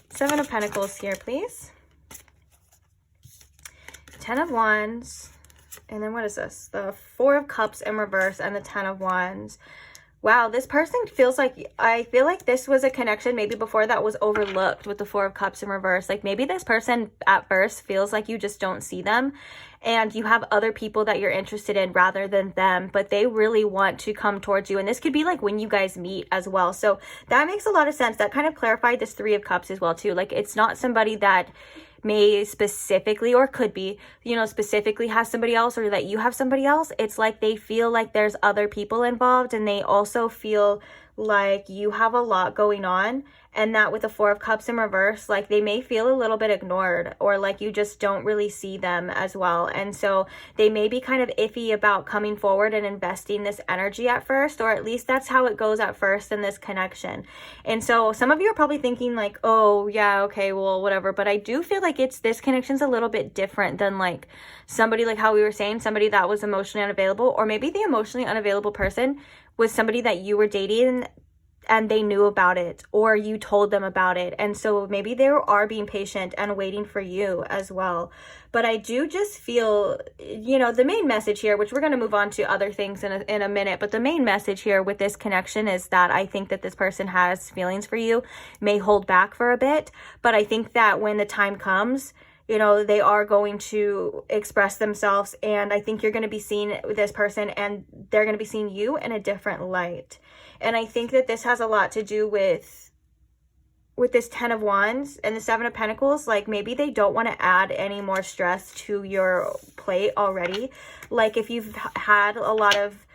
7 of Pentacles here, please. 10 of Wands, and then what is this? The 4 of Cups in reverse and the 10 of Wands. Wow, this person feels like, I feel like this was a connection maybe before that was overlooked with the 4 of Cups in reverse. Like maybe this person at first feels like you just don't see them, and you have other people that you're interested in rather than them, but they really want to come towards you. And this could be like when you guys meet as well. So that makes a lot of sense. That kind of clarified this 3 of Cups as well too. Like it's not somebody that may specifically, or could be, you know, specifically has somebody else, or that you have somebody else. It's like they feel like there's other people involved, and they also feel like you have a lot going on, and that with the Four of Cups in reverse, like they may feel a little bit ignored, or like you just don't really see them as well. And so they may be kind of iffy about coming forward and investing this energy at first, or at least that's how it goes at first in this connection. And so some of you are probably thinking like, oh yeah, okay, well, whatever. But I do feel like this connection's a little bit different than like somebody, like how we were saying, somebody that was emotionally unavailable, or maybe the emotionally unavailable person was somebody that you were dating and they knew about it, or you told them about it. And so maybe they are being patient and waiting for you as well. But I do just feel, you know, the main message here, which we're going to move on to other things in a minute, but the main message here with this connection is that I think that this person has feelings for you, may hold back for a bit, but I think that when the time comes, you know, they are going to express themselves, and I think you're going to be seeing this person and they're going to be seeing you in a different light. And I think that this has a lot to do with this 10 of Wands and the 7 of Pentacles. Like maybe they don't want to add any more stress to your plate already. Like if you've had a lot of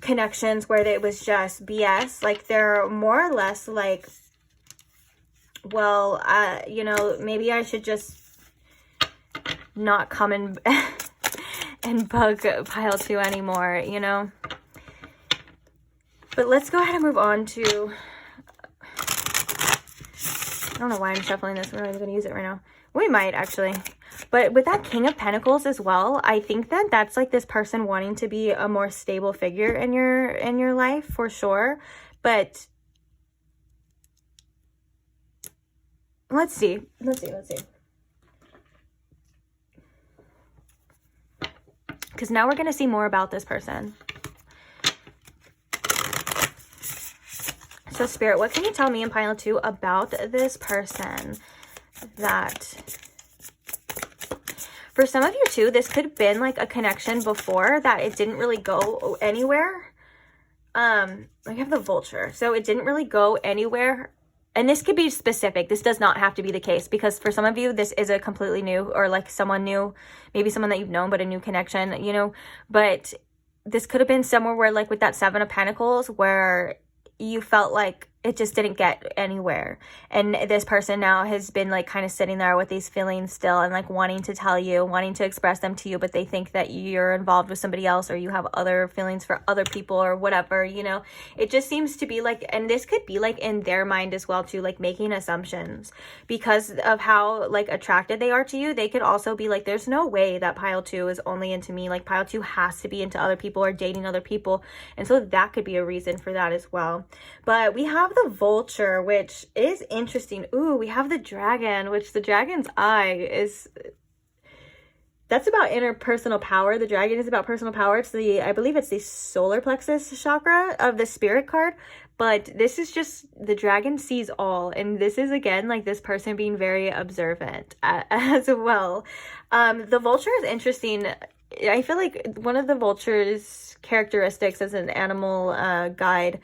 connections where it was just BS, like they're more or less like, well, you know, maybe I should just not come and bug pile 2 anymore, you know. But let's go ahead and move on to, I don't know why I'm shuffling this. We're not even going to use it right now. We might actually. But with that King of Pentacles as well, I think that that's like this person wanting to be a more stable figure in your life for sure. But let's see. Because now we're going to see more about this person. So Spirit, what can you tell me in pile 2 about this person? That for some of you too, this could have been like a connection before that it didn't really go anywhere. I have the Vulture. So it didn't really go anywhere. And this could be specific. This does not have to be the case, because for some of you, this is a completely new, or like someone new, maybe someone that you've known, but a new connection, you know. But this could have been somewhere where like with that 7 of Pentacles, where you felt like it just didn't get anywhere, and this person now has been like kind of sitting there with these feelings still, and like wanting to tell you, wanting to express them to you, but they think that you're involved with somebody else, or you have other feelings for other people or whatever, you know. It just seems to be like, and this could be like in their mind as well too, like making assumptions because of how like attracted they are to you. They could also be like, there's no way that pile 2 is only into me, like pile 2 has to be into other people or dating other people. And so that could be a reason for that as well. But we have the Vulture, which is interesting. Ooh, we have the Dragon, which the Dragon's eye is, that's about interpersonal power. The Dragon is about personal power. It's the, I believe it's the solar plexus chakra of the Spirit card. But this is just, the Dragon sees all. And this is, again, like this person being very observant as well. The Vulture is interesting. I feel like one of the Vulture's characteristics as an animal guide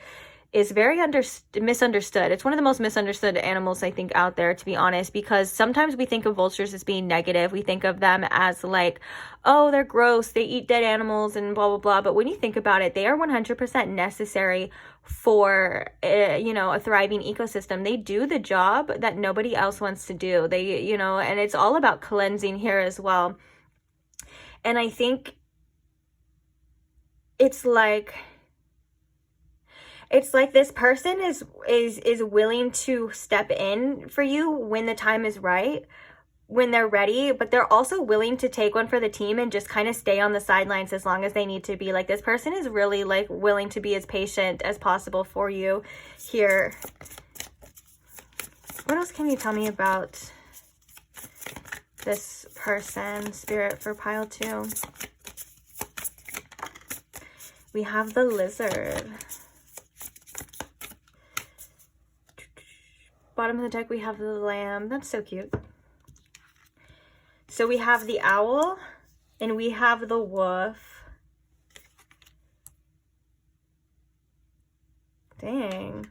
is very misunderstood. It's one of the most misunderstood animals, I think, out there, to be honest, because sometimes we think of vultures as being negative. We think of them as like, oh, they're gross, they eat dead animals and blah, blah, blah. But when you think about it, they are 100% necessary for, you know, a thriving ecosystem. They do the job that nobody else wants to do. They, you know, and it's all about cleansing here as well. And I think it's like this person is willing to step in for you when the time is right, when they're ready, but they're also willing to take one for the team and just kind of stay on the sidelines as long as they need to be. Like this person is really like willing to be as patient as possible for you here. What else can you tell me about this person, Spirit, for pile 2? We have the Lizard. Bottom of the deck, we have the Lamb. That's so cute. So we have the Owl and we have the Wolf. Dang.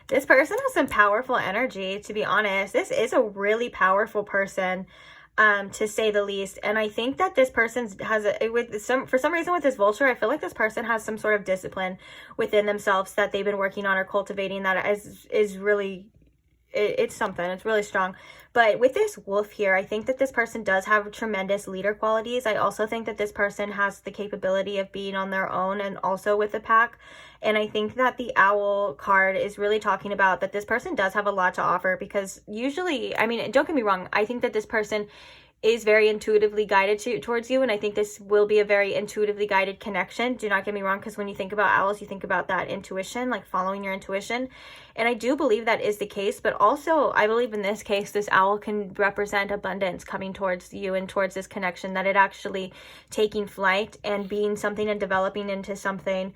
This person has some powerful energy, to be honest. This is a really powerful person. to say the least. And I think that this person has for some reason with this vulture, I feel like this person has some sort of discipline within themselves that they've been working on or cultivating that is really, it's something, it's really strong. But with this wolf here, I think that this person does have tremendous leader qualities. I also think that this person has the capability of being on their own and also with a pack. And I think that the owl card is really talking about that this person does have a lot to offer, because usually, I mean, don't get me wrong, I think that this person is very intuitively guided towards you, and I think this will be a very intuitively guided connection. Do not get me wrong, because when you think about owls, you think about that intuition, like following your intuition, and I do believe that is the case. But also, I believe in this case, this owl can represent abundance coming towards you and towards this connection, that it actually taking flight and being something and developing into something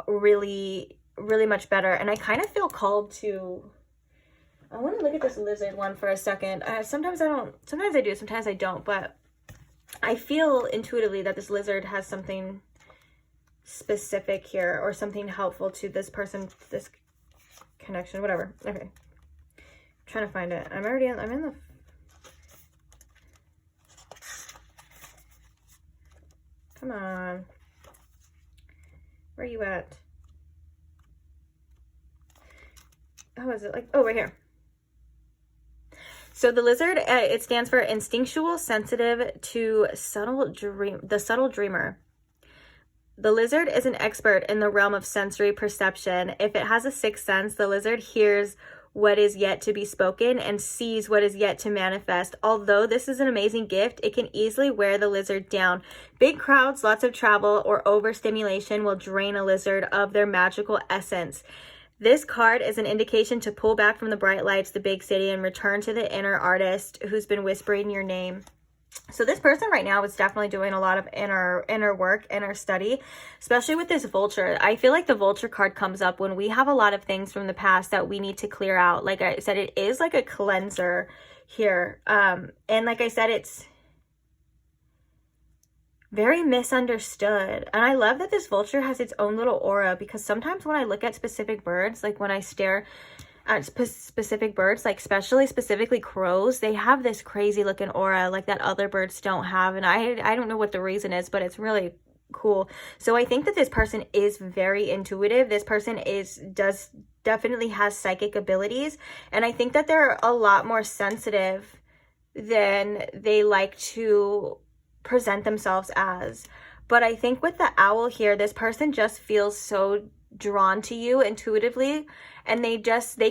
really, really much better. And I kind of feel called to, I want to look at this lizard one for a second. Sometimes I do, sometimes I don't, but I feel intuitively that this lizard has something specific here, or something helpful to this person, this connection, whatever. Okay. I'm trying to find it. I'm in the, come on. Where are you at? How is it? Like, oh, right here. So the lizard, it stands for instinctual, sensitive to the subtle dreamer. The lizard is an expert in the realm of sensory perception. If it has a sixth sense, the lizard hears what is yet to be spoken and sees what is yet to manifest. Although this is an amazing gift, it can easily wear the lizard down. Big crowds, lots of travel, or overstimulation will drain a lizard of their magical essence. This card is an indication to pull back from the bright lights, the big city, and return to the inner artist who's been whispering your name. So this person right now is definitely doing a lot of inner work, inner study, especially with this vulture. I feel like the vulture card comes up when we have a lot of things from the past that we need to clear out. Like I said, it is like a cleanser here. And like I said, it's very misunderstood. And I love that this vulture has its own little aura, because sometimes when I look at specific birds, like when I stare at specific birds, like specifically crows, they have this crazy looking aura like that other birds don't have. And I don't know what the reason is, but it's really cool. So I think that this person is very intuitive. This person definitely has psychic abilities, and I think that they're a lot more sensitive than they like to present themselves as. But I think with the owl here, this person just feels so drawn to you intuitively, and they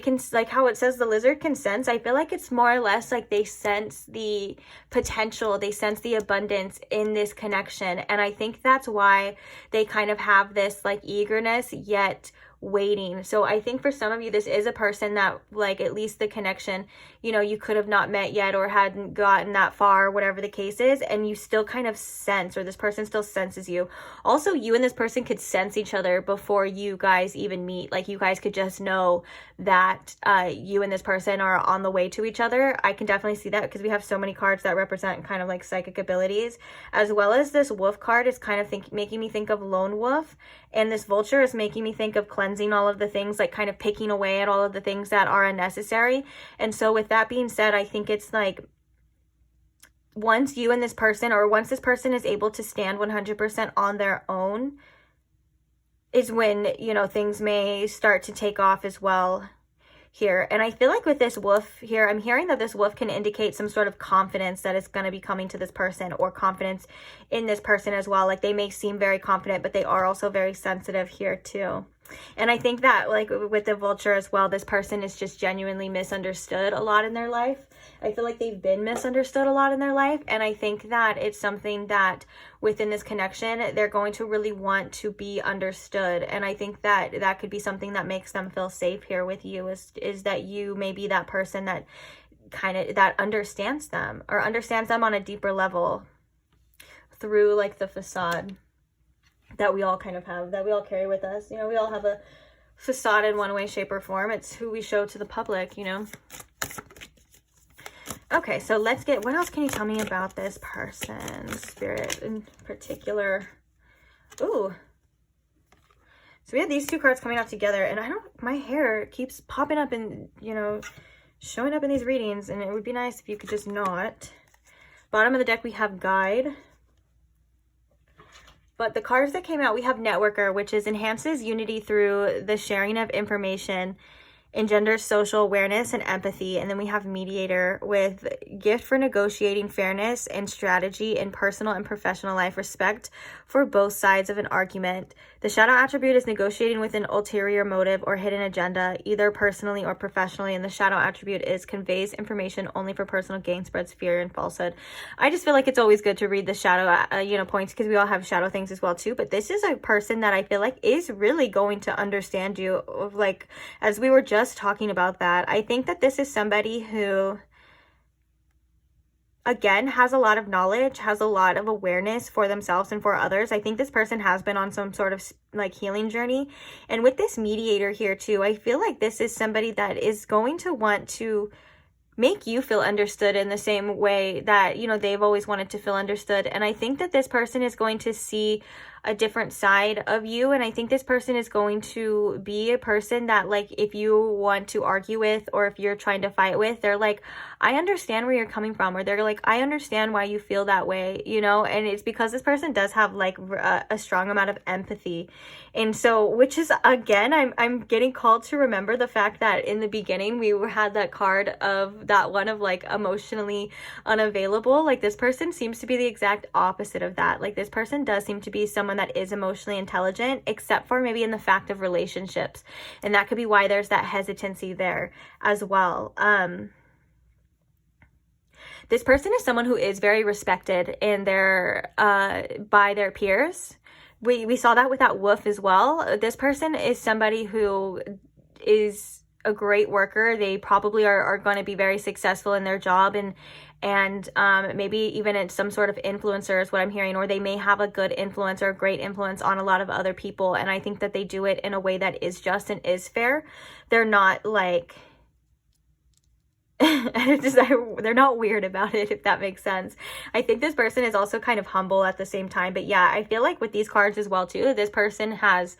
can, like how it says the lizard can sense, I feel like it's more or less like they sense the potential, they sense the abundance in this connection. And I think that's why they kind of have this like eagerness yet waiting. So I think for some of you, this is a person that, like, at least the connection, you know, you could have not met yet or hadn't gotten that far, whatever the case is, and you still kind of sense, or this person still senses you. Also, you and this person could sense each other before you guys even meet. Like, you guys could just know that you and this person are on the way to each other. I can definitely see that, because we have so many cards that represent kind of like psychic abilities, as well as this wolf card is kind of making me think of lone wolf, and this vulture is making me think of cleansing all of the things, like kind of picking away at all of the things that are unnecessary. And so with that being said, I think it's like once you and this person, or once this person is able to stand 100% on their own, is when, you know, things may start to take off as well here. And I feel like with this wolf here, I'm hearing that this wolf can indicate some sort of confidence that is going to be coming to this person, or confidence in this person as well. Like, they may seem very confident, but they are also very sensitive here too. And I think that, like, with the vulture as well, this person is just genuinely misunderstood a lot in their life. I feel like they've been misunderstood a lot in their life. And I think that it's something that within this connection, they're going to really want to be understood. And I think that that could be something that makes them feel safe here with you, is that you may be that person that kind of, that understands them, or understands them on a deeper level through like the facade that we all kind of have, that we all carry with us. You know, we all have a facade in one way, shape, or form. It's who we show to the public, you know. Okay, so let's get, what else can you tell me about this person, spirit in particular? Ooh. So we had these two cards coming out together, and my hair keeps popping up and, you know, showing up in these readings, and it would be nice if you could just not. Bottom of the deck, we have guide. But the cards that came out, we have networker, which is enhances unity through the sharing of information, engenders social awareness and empathy. And then we have mediator with gift for negotiating fairness and strategy in personal and professional life, respect for both sides of an argument. The shadow attribute is negotiating with an ulterior motive or hidden agenda, either personally or professionally. And the shadow attribute is conveys information only for personal gain, spreads fear and falsehood. I just feel like it's always good to read the shadow, points, because we all have shadow things as well too. But this is a person that I feel like is really going to understand you. Like, as we were just talking about that, I think that this is somebody who, again, has a lot of knowledge, has a lot of awareness for themselves and for others. I think this person has been on some sort of like healing journey. And with this mediator here too, I feel like this is somebody that is going to want to make you feel understood in the same way that, they've always wanted to feel understood. And I think that this person is going to see a different side of you. And I think this person is going to be a person that, like, if you want to argue with, or if you're trying to fight with, they're like, I understand where you're coming from. Or they're like, I understand why you feel that way, and it's because this person does have like a strong amount of empathy. And so, which is, again, I'm getting called to remember the fact that in the beginning, we had that card of that one of like emotionally unavailable. Like, this person seems to be the exact opposite of that. Like, this person does seem to be someone that is emotionally intelligent, except for maybe in the fact of relationships. And that could be why there's that hesitancy there as well. This person is someone who is very respected in their by their peers. We saw that with that wolf as well. This person is somebody who is a great worker. They probably are going to be very successful in their job, and maybe even in some sort of influencer is what I'm hearing, or they may have a good influence or a great influence on a lot of other people. And I think that they do it in a way that is just and is fair. They're not like, they're not weird about it, if that makes sense. I think this person is also kind of humble at the same time. But yeah, I feel like with these cards as well too, this person has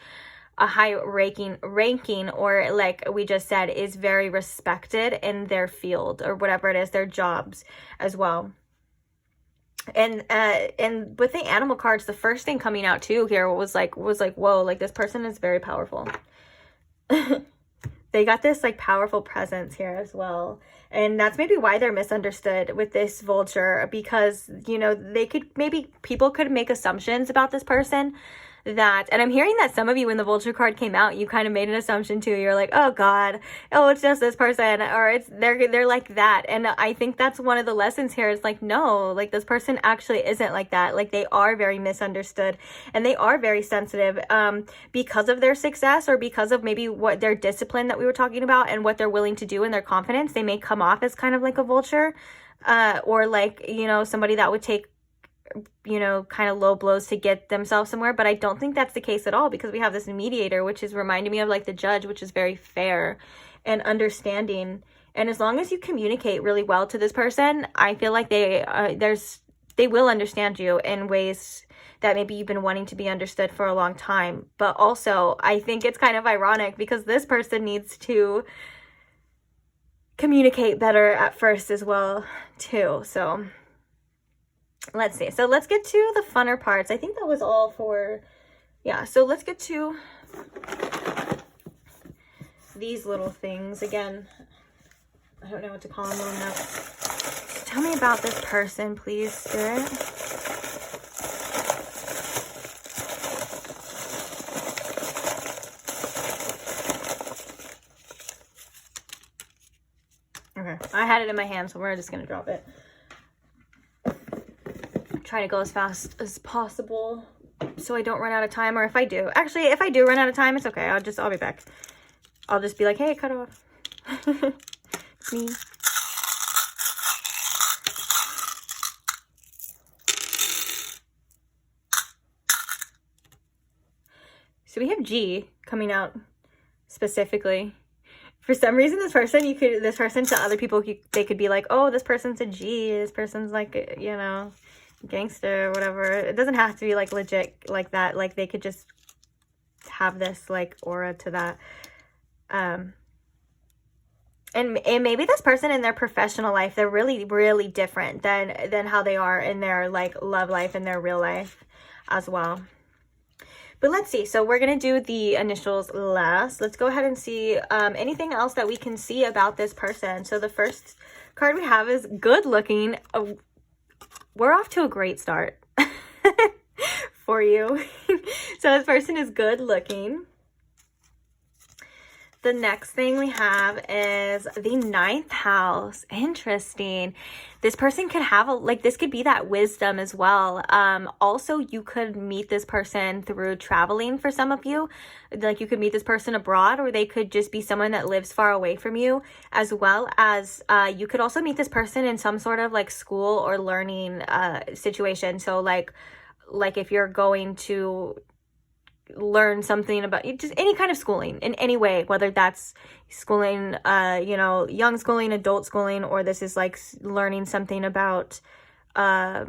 a high ranking, or like we just said, is very respected in their field or whatever it is, their jobs as well. And with the animal cards, the first thing coming out too here was like, whoa, like this person is very powerful. They got this like powerful presence here as well. And that's maybe why they're misunderstood with this vulture, because, people could make assumptions about this person that, and I'm hearing that some of you, when the vulture card came out, you kind of made an assumption too. You're like, oh God, oh, it's just this person, or they're like that. And I think that's one of the lessons here. It's like, no, like this person actually isn't like that. Like, they are very misunderstood, and they are very sensitive because of their success, or because of maybe what their discipline that we were talking about and what they're willing to do and their confidence. They may come off as kind of like a vulture, or like, somebody that would take kind of low blows to get themselves somewhere. But I don't think that's the case at all, because we have this mediator, which is reminding me of like the judge, which is very fair and understanding. And as long as you communicate really well to this person, I feel like they will understand you in ways that maybe you've been wanting to be understood for a long time. But also, I think it's kind of ironic because this person needs to communicate better at first as well too. So let's see. So let's get to the funner parts. I think that was all for, yeah. So let's get to these little things. Again, I don't know what to call them well enough. Tell me about this person, please, Spirit. Okay, I had it in my hand, so we're just going to drop it. Try to go as fast as possible so I don't run out of time. Or if I do, actually, if I do run out of time, it's okay. I'll be back. I'll just be like, hey, cut off. It's me. So we have G coming out specifically. For some reason, this person to other people, they could be like, oh, this person's a G. This person's like, gangster or whatever. It doesn't have to be like legit like that. Like, they could just have this like aura to that. And maybe this person in their professional life, they're really, really different than how they are in their like love life and their real life as well. But let's see. So we're going to do the initials last. Let's go ahead and see anything else that we can see about this person. So the first card we have is good looking. We're off to a great start for you. So this person is good looking. The next thing we have is the 9th house. Interesting. This person could have this could be that wisdom as well. Also, you could meet this person through traveling for some of you. Like you could meet this person abroad, or they could just be someone that lives far away from you, as well as you could also meet this person in some sort of like school or learning situation. So like if you're going to learn something about just any kind of schooling in any way, whether that's schooling, young schooling, adult schooling, or this is like learning something about a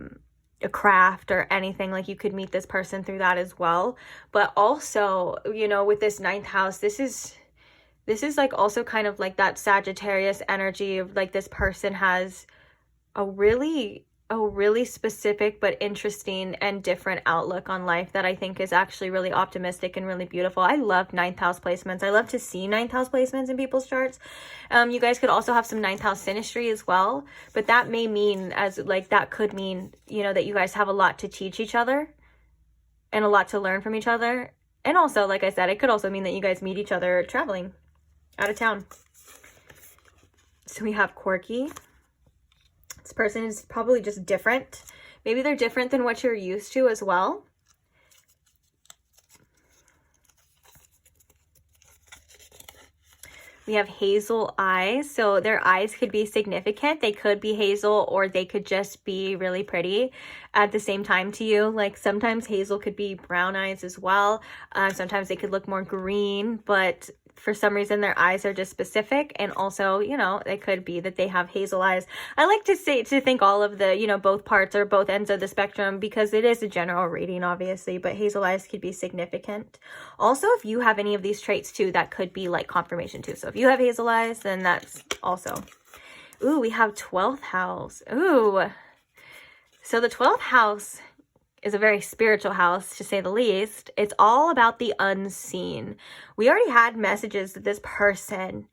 craft or anything. Like you could meet this person through that as well. But also, with this 9th house, this is like also kind of like that Sagittarius energy of like this person has a really specific but interesting and different outlook on life that I think is actually really optimistic and really beautiful. I love 9th house placements. I love to see 9th house placements in people's charts. You guys could also have some 9th house synastry as well, but that may mean that could mean, that you guys have a lot to teach each other and a lot to learn from each other. And also, like I said, it could also mean that you guys meet each other traveling out of town. So we have quirky. This person is probably just different. Maybe they're different than what you're used to as well. We have hazel eyes. So their eyes could be significant. They could be hazel, or they could just be really pretty at the same time to you. Like sometimes hazel could be brown eyes as well. Sometimes they could look more green, but for some reason their eyes are just specific. And also, it could be that they have hazel eyes. I like to think all of the, both parts or both ends of the spectrum, because it is a general reading, obviously, but hazel eyes could be significant. Also, if you have any of these traits too, that could be like confirmation too. So if you have hazel eyes, then that's also. Ooh, we have 12th house. Ooh. So the 12th house is a very spiritual house, to say the least. It's all about the unseen. We already had messages that this person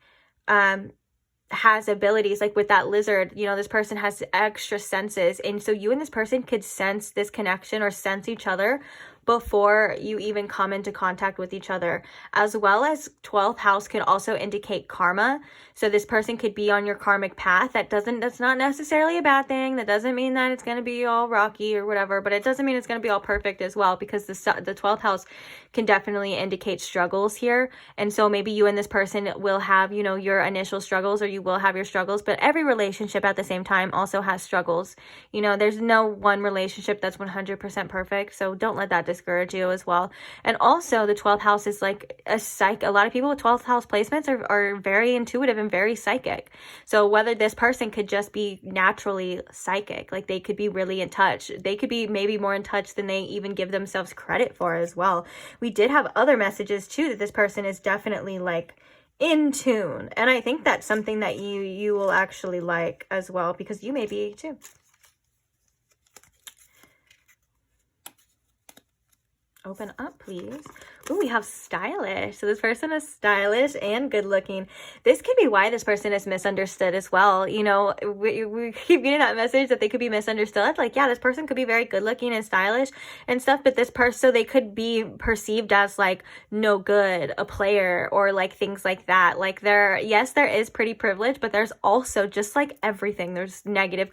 has abilities, like with that lizard, this person has extra senses. And so you and this person could sense this connection or sense each other before you even come into contact with each other. As well as 12th house could also indicate karma. So this person could be on your karmic path. That's not necessarily a bad thing. That doesn't mean that it's going to be all rocky or whatever, but it doesn't mean it's going to be all perfect as well, because the 12th house can definitely indicate struggles here. And so maybe you and this person will have, your initial struggles, or you will have your struggles, but every relationship at the same time also has struggles. There's no one relationship that's 100% perfect. So don't let that discourage you as well. And also the 12th house is like a lot of people with 12th house placements are very intuitive and very psychic. So whether this person could just be naturally psychic, like they could be really in touch. They could be maybe more in touch than they even give themselves credit for as well. We did have other messages too, that this person is definitely like in tune. And I think that's something that you will actually like as well, because you may be too. Open up, please. Ooh, we have stylish. So this person is stylish and good looking. This could be why this person is misunderstood as well. We keep getting that message that they could be misunderstood. Like, yeah, this person could be very good looking and stylish and stuff, but this person, so they could be perceived as like no good, a player, or like things like that. Like there is pretty privilege, but there's also, just like everything, there's negative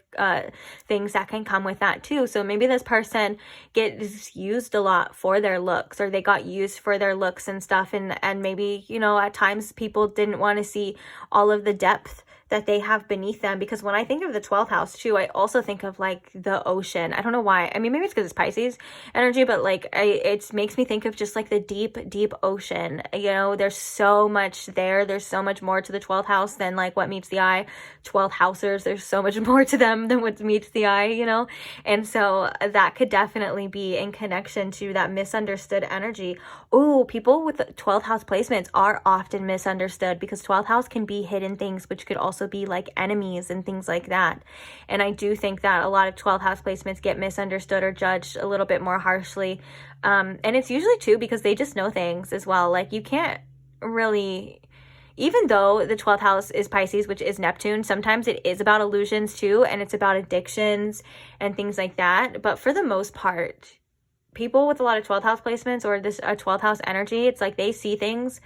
things that can come with that too. So maybe this person gets used a lot for their looks, or they got used for their looks and stuff, and maybe at times people didn't want to see all of the depth that they have beneath them. Because when I think of the 12th house too, I also think of like the ocean. I don't know why. I mean, maybe it's because it's Pisces energy, but like it makes me think of just like the deep ocean. You know, there's so much there. There's so much more to the 12th house than like what meets the eye. 12th housers, there's so much more to them than what meets the eye, you know? And so that could definitely be in connection to that misunderstood energy. Oh, people with 12th house placements are often misunderstood, because 12th house can be hidden things, which could also be like enemies and things like that. And I do think that a lot of 12th house placements get misunderstood or judged a little bit more harshly. And it's usually too because they just know things as well. Like you can't really, even though the 12th house is Pisces, which is Neptune, sometimes it is about illusions too, and it's about addictions and things like that. But for the most part, people with a lot of 12th house placements or this 12th house energy, it's like they see things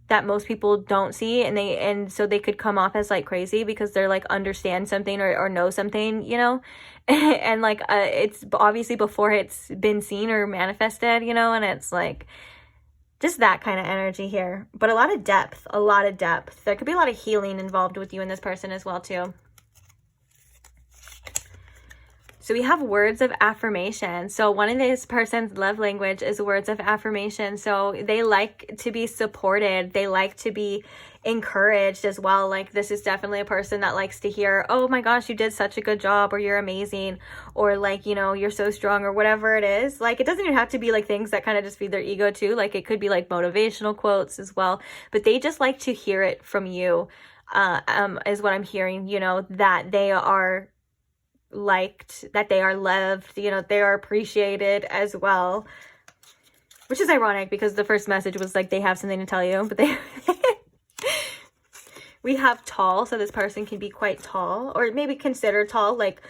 that most people don't see, and so they could come off as like crazy because they're like understand something or know something, you know. And like it's obviously before it's been seen or manifested, you know. And it's like just that kind of energy here, but a lot of depth. There could be a lot of healing involved with you and this person as well too. So we have words of affirmation. So one of this person's love language is words of affirmation. So they like to be supported. They like to be encouraged as well. Like this is definitely a person that likes to hear, oh my gosh, you did such a good job, or you're amazing, or like, you know, you're so strong, or whatever it is. Like it doesn't even have to be like things that kind of just feed their ego too. Like it could be like motivational quotes as well, but they just like to hear it from you, is what I'm hearing, you know, that they are liked, that they are loved, you know, they are appreciated as well, which is ironic because the first message was like they have something to tell you, but they we have tall, so this person can be quite tall, or maybe considered tall, like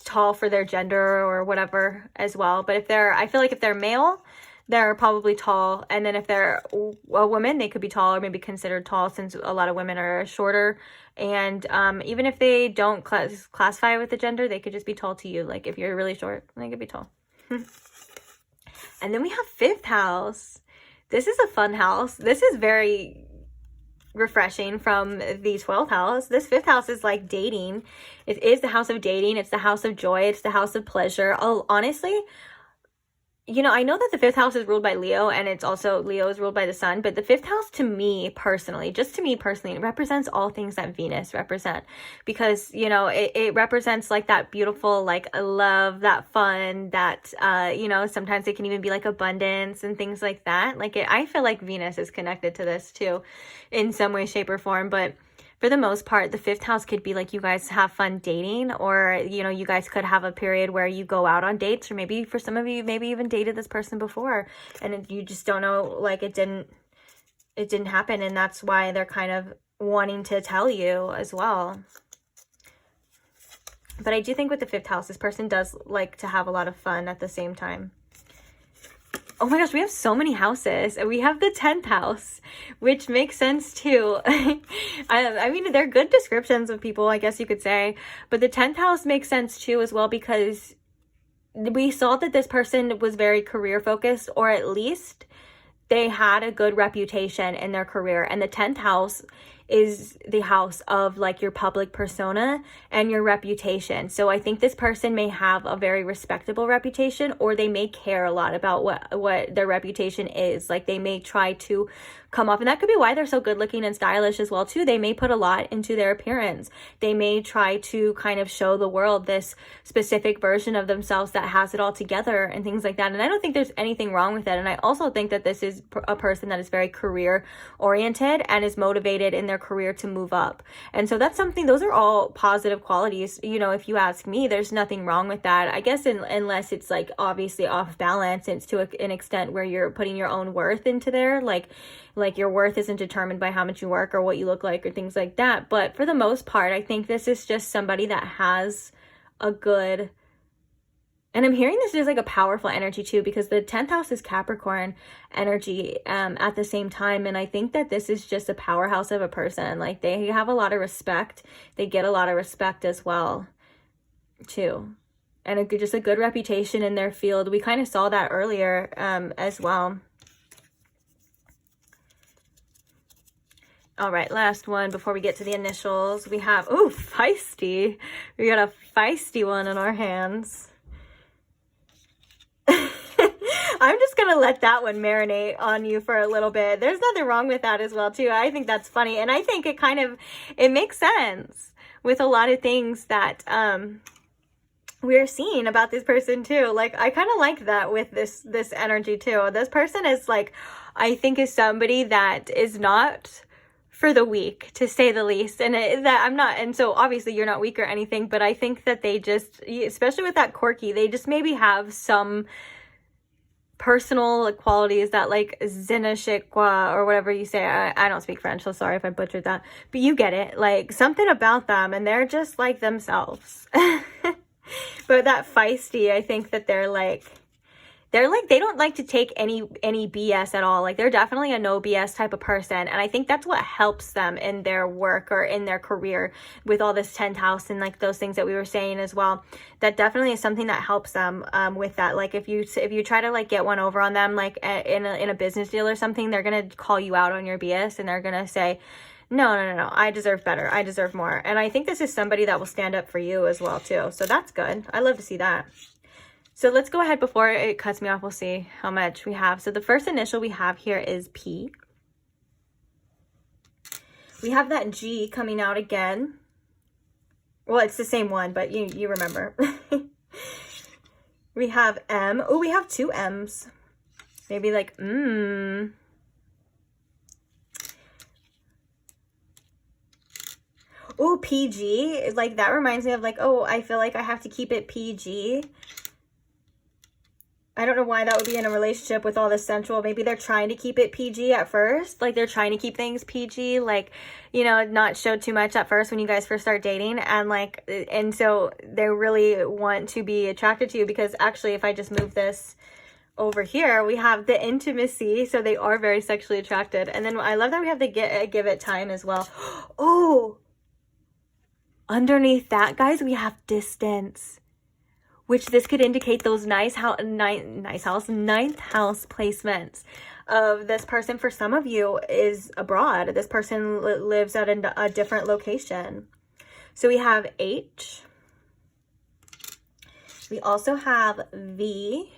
tall for their gender or whatever as well. But if they're, I feel like if they're male, they're probably tall, and then if they're a woman, they could be tall or maybe considered tall, since a lot of women are shorter. And even if they don't classify with the gender, they could just be tall to you. Like if you're really short, they could be tall. And then we have 5th house. This is a fun house. This is very refreshing from the 12th house. This 5th house is like dating. It is the house of dating. It's the house of joy. It's the house of pleasure. Oh, honestly, you know, I know that the 5th house is ruled by Leo, and it's also Leo is ruled by the sun, but the 5th house to me personally, it represents all things that Venus represent, because, you know, it represents like that beautiful, like love, that fun, that, you know, sometimes it can even be like abundance and things like that. Like I feel like Venus is connected to this too in some way, shape, or form. But for the most part, the 5th house could be like you guys have fun dating, or, you know, you guys could have a period where you go out on dates, or maybe for some of you, maybe even dated this person before, and you just don't know, like it didn't happen, and that's why they're kind of wanting to tell you as well. But I do think with the 5th house, this person does like to have a lot of fun at the same time. Oh my gosh, we have so many houses. We have the 10th house, which makes sense too. I mean, they're good descriptions of people, I guess you could say. But the 10th house makes sense too as well, because we saw that this person was very career focused, or at least they had a good reputation in their career. And the 10th house is the house of like your public persona and your reputation. So I think this person may have a very respectable reputation, or they may care a lot about what their reputation is. Like they may try to come off, and that could be why they're so good looking and stylish as well too. They may put a lot into their appearance. They may try to kind of show the world this specific version of themselves that has it all together and things like that. And I don't think there's anything wrong with it. And I also think that this is a person that is very career oriented and is motivated in their career to move up. And so that's something, those are all positive qualities. You know, if you ask me, there's nothing wrong with that. I guess unless it's like obviously off balance, it's to an extent where you're putting your own worth into there. Like your worth isn't determined by how much you work or what you look like or things like that. But for the most part, I think this is just somebody that has a good, and I'm hearing this is like a powerful energy too, because the 10th house is Capricorn energy at the same time. And I think that this is just a powerhouse of a person. Like they have a lot of respect. They get a lot of respect as well too. And just a good reputation in their field. We kind of saw that earlier as well. All right, last one before we get to the initials. We have, oh, feisty. We got a feisty one in our hands. I'm just going to let that one marinate on you for a little bit. There's nothing wrong with that as well, too. I think that's funny. And I think it makes sense with a lot of things that we're seeing about this person, too. Like, I kind of like that with this energy, too. This person is like, I think is somebody that is not for the weak, to say the least. And that I'm not, and so obviously you're not weak or anything, but I think that they just, especially with that quirky, they just maybe have some personal qualities that like quoi or whatever you say. I don't speak French, so sorry if I butchered that, but you get it. Like something about them, and they're just like themselves. But that feisty, I think that they're like they don't like to take any BS at all. Like they're definitely a no BS type of person. And I think that's what helps them in their work or in their career with all this 10th house and like those things that we were saying as well. That definitely is something that helps them with that. Like if you try to like get one over on them, like in a business deal or something, they're going to call you out on your BS and they're going to say, no, I deserve better. I deserve more. And I think this is somebody that will stand up for you as well too. So that's good. I love to see that. So let's go ahead before it cuts me off. We'll see how much we have. So the first initial we have here is P. We have that G coming out again. Well, it's the same one, but you remember. We have M. Oh, we have two M's. Maybe like, Oh, PG. Like that reminds me of like, oh, I feel like I have to keep it PG. I don't know why that would be in a relationship with all this sensual. Maybe they're trying to keep it PG at first. Like they're trying to keep things PG, like, you know, not show too much at first when you guys first start dating. And so they really want to be attracted to you because actually if I just move this over here, we have the intimacy. So they are very sexually attracted. And then I love that we have the give it time as well. Oh, underneath that, guys, we have distance. Which this could indicate those ninth house placements of this person. For some of you is abroad. This person lives at a different location. So we have H. We also have V.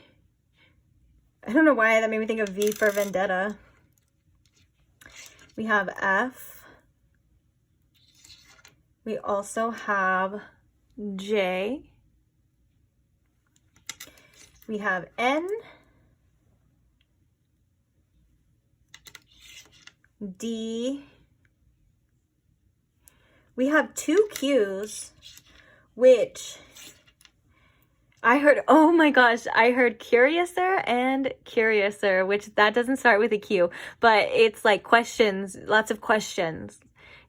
I don't know why that made me think of V for Vendetta. We have F. We also have J. We have N, D. We have two Qs, which I heard, oh my gosh, I heard curiouser and curiouser, which that doesn't start with a Q, but it's like questions, lots of questions,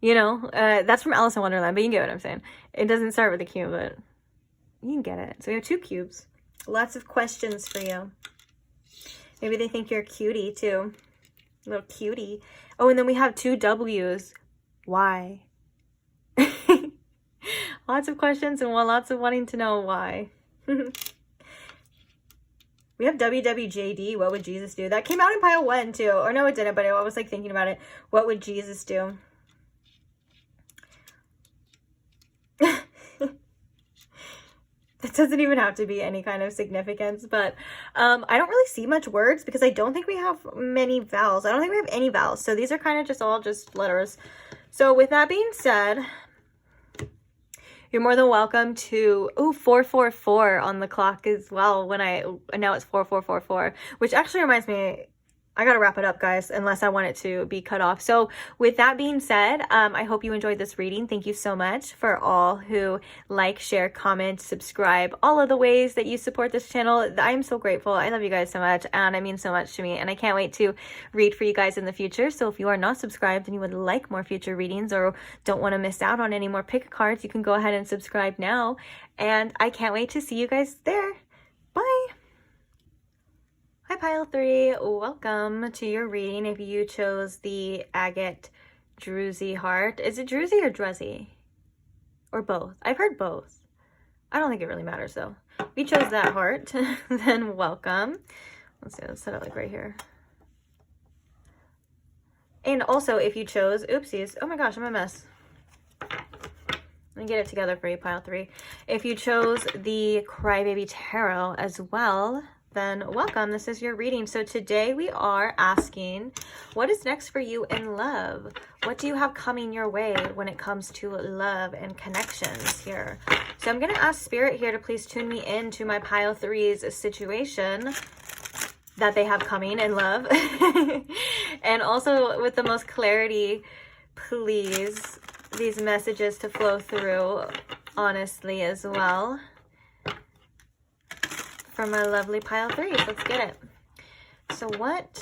you know, that's from Alice in Wonderland, but you get what I'm saying. It doesn't start with a Q, but you can get it. So we have two cubes. Lots of questions for you. Maybe they think you're a cutie too. A little cutie. Oh, and then we have two W's. Why? Lots of questions and lots of wanting to know why. We have WWJD. What would Jesus do? That came out in pile 1 too. Or no, it didn't, but I was like thinking about it. What would Jesus do? It doesn't even have to be any kind of significance, but I don't really see much words because I don't think we have many vowels. I don't think we have any vowels. So these are kind of just all just letters. So with that being said, you're more than welcome to, 444 on the clock as well. Now it's 4444, which actually reminds me, I gotta wrap it up, guys, unless I want it to be cut off. So with that being said, I hope you enjoyed this reading. Thank you so much for all who like, share, comment, subscribe, all of the ways that you support this channel. I'm so grateful. I love you guys so much, and it means so much to me, and I can't wait to read for you guys in the future. So if you are not subscribed and you would like more future readings or don't want to miss out on any more pick cards, you can go ahead and subscribe now, and I can't wait to see you guys there. Bye! Hi Pile 3, welcome to your reading if you chose the Agate Druzy heart. Is it Druzy or Druzzy? Or both? I've heard both. I don't think it really matters though. If you chose that heart, then welcome. Let's see, let's set it like right here. And also, if you chose, oopsies, oh my gosh, I'm a mess. Let me get it together for you, pile 3. If you chose the Crybaby Tarot as well, then welcome. This is your reading. So today we are asking, what is next for you in love? What do you have coming your way when it comes to love and connections here? So I'm going to ask Spirit here to please tune me into my pile 3's situation that they have coming in love. And also with the most clarity, please, these messages to flow through honestly as well. For my lovely pile 3s. Let's get it. So what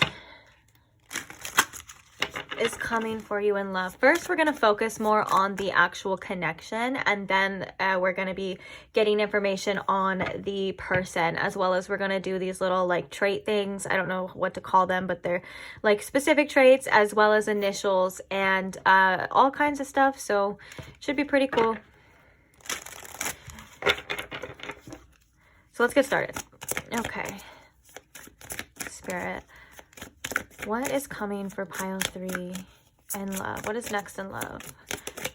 is coming for you in love? First, we're going to focus more on the actual connection, and then we're going to be getting information on the person, as well as we're going to do these little like trait things. I don't know what to call them, but they're like specific traits as well as initials and all kinds of stuff. So should be pretty cool. So let's get started. Okay. Spirit, what is coming for pile 3 in love? What is next in love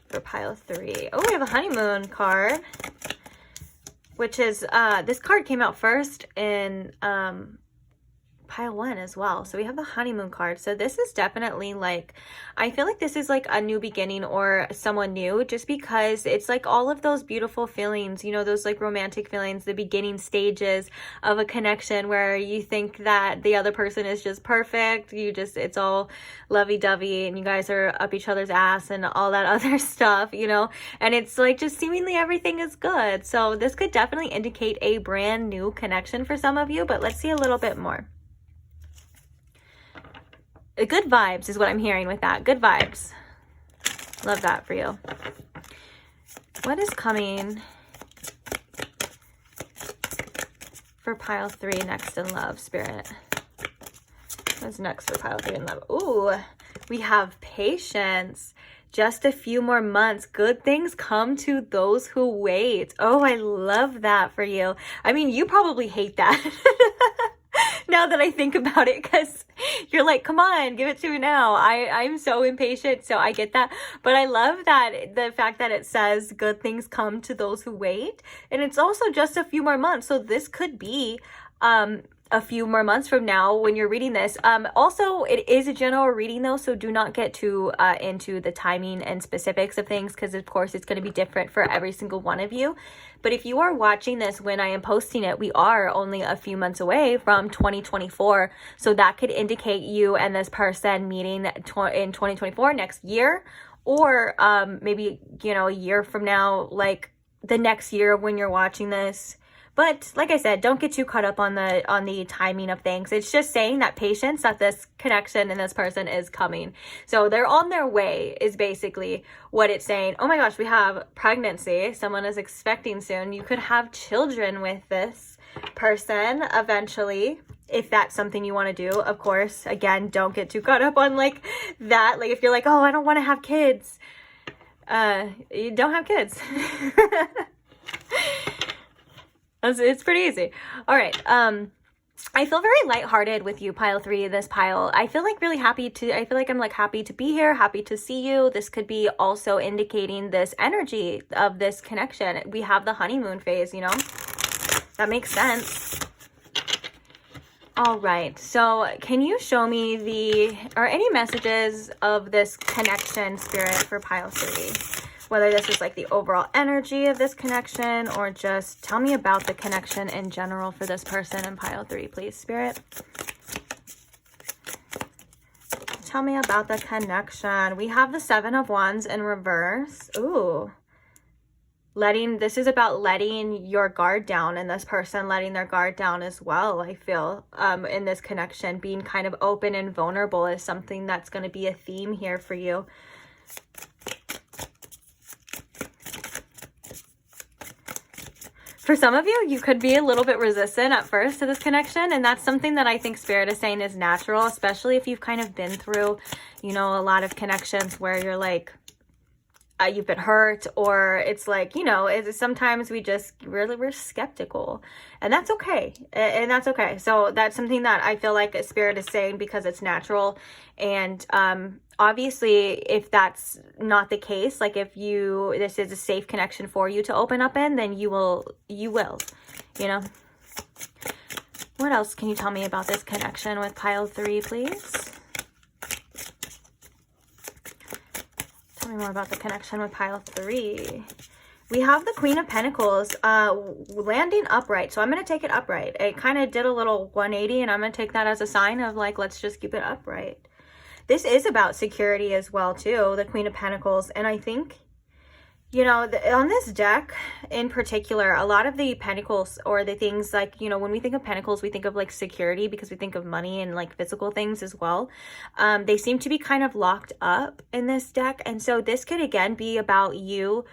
for pile 3? Oh, we have a honeymoon card, which is, this card came out first in pile 1 as well. So we have the honeymoon card. So this is definitely like, I feel like this is like a new beginning or someone new, just because it's like all of those beautiful feelings, you know, those like romantic feelings, the beginning stages of a connection where you think that the other person is just perfect. It's all lovey-dovey and you guys are up each other's ass and all that other stuff, you know, and it's like just seemingly everything is good. So this could definitely indicate a brand new connection for some of you, but let's see a little bit more. Good vibes is what I'm hearing with that. Good vibes. Love that for you. What is coming for pile 3 next in love, Spirit? What's next for pile 3 in love? Ooh, we have patience. Just a few more months. Good things come to those who wait. Oh, I love that for you. I mean, you probably hate that. Now that I think about it, because you're like, come on, give it to me now. I'm so impatient, so I get that. But I love that, the fact that it says good things come to those who wait. And it's also just a few more months. So this could be a few more months from now when you're reading this. Also, it is a general reading though, so do not get too into the timing and specifics of things, because of course it's going to be different for every single one of you. But if you are watching this when I am posting it, we are only a few months away from 2024. So that could indicate you and this person meeting in 2024, next year, or maybe, you know, a year from now, like the next year when you're watching this. But like I said, don't get too caught up on the timing of things. It's just saying that patience, that this connection and this person is coming. So they're on their way is basically what it's saying. Oh my gosh, we have pregnancy. Someone is expecting soon. You could have children with this person eventually, if that's something you want to do. Of course, again, don't get too caught up on like that. Like if you're like, oh, I don't want to have kids. You don't have kids. It's pretty easy. All right. I feel very lighthearted with you, pile 3, this pile. I feel like really happy to, I feel like I'm like happy to be here, happy to see you. This could be also indicating this energy of this connection. We have the honeymoon phase, you know, that makes sense. All right. So can you show me any messages of this connection, Spirit, for pile 3? Whether this is like the overall energy of this connection or just tell me about the connection in general for this person in pile 3, please, Spirit. Tell me about the connection. We have the 7 of Wands in reverse. Ooh. This is about letting your guard down, and this person letting their guard down as well, I feel, in this connection. Being kind of open and vulnerable is something that's going to be a theme here for you. For some of you, you could be a little bit resistant at first to this connection, and that's something that I think Spirit is saying is natural, especially if you've kind of been through, you know, a lot of connections where you're like, you've been hurt, or it's like, you know, sometimes we're skeptical, and that's okay. And that's okay. So that's something that I feel like Spirit is saying because it's natural. And obviously, if that's not the case, like if this is a safe connection for you to open up in, then you will, you know. What else can you tell me about this connection with pile 3, please? Tell me more about the connection with pile 3. We have the Queen of Pentacles landing upright. So I'm going to take it upright. It kind of did a little 180, and I'm going to take that as a sign of like, let's just keep it upright. This is about security as well, too, the Queen of Pentacles. And I think, you know, on this deck in particular, a lot of the pentacles, or the things like, you know, when we think of pentacles, we think of like security because we think of money and like physical things as well. They seem to be kind of locked up in this deck. And so this could again be about you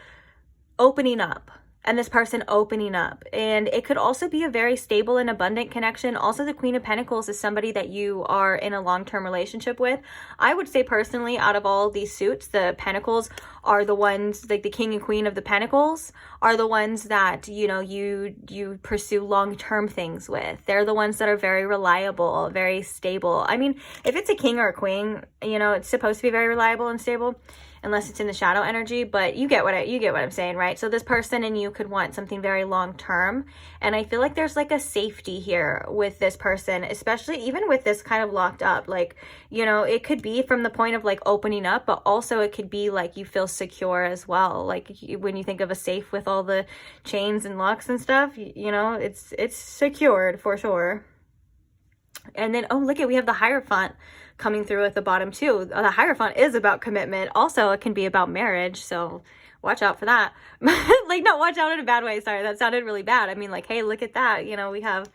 opening up, and this person opening up. And it could also be a very stable and abundant connection. Also, the Queen of Pentacles is somebody that you are in a long-term relationship with. I would say personally, out of all these suits, the Pentacles are the ones, like the King and Queen of the Pentacles are the ones that, you know, you pursue long-term things with. They're the ones that are very reliable, very stable. I mean, if it's a king or a queen, you know, it's supposed to be very reliable and stable, unless it's in the shadow energy, but you get what I'm saying, right? So this person and you could want something very long term, and I feel like there's like a safety here with this person, especially even with this kind of locked up. Like, you know, it could be from the point of like opening up, but also it could be like you feel secure as well. Like when you think of a safe with all the chains and locks and stuff, you know, it's secured for sure. And then, oh, look we have the Hierophant coming through at the bottom too. The Hierophant is about commitment. Also, it can be about marriage, so watch out for that. Like, not watch out in a bad way. Sorry, that sounded really bad. I mean, like, hey, look at that. You know, we have...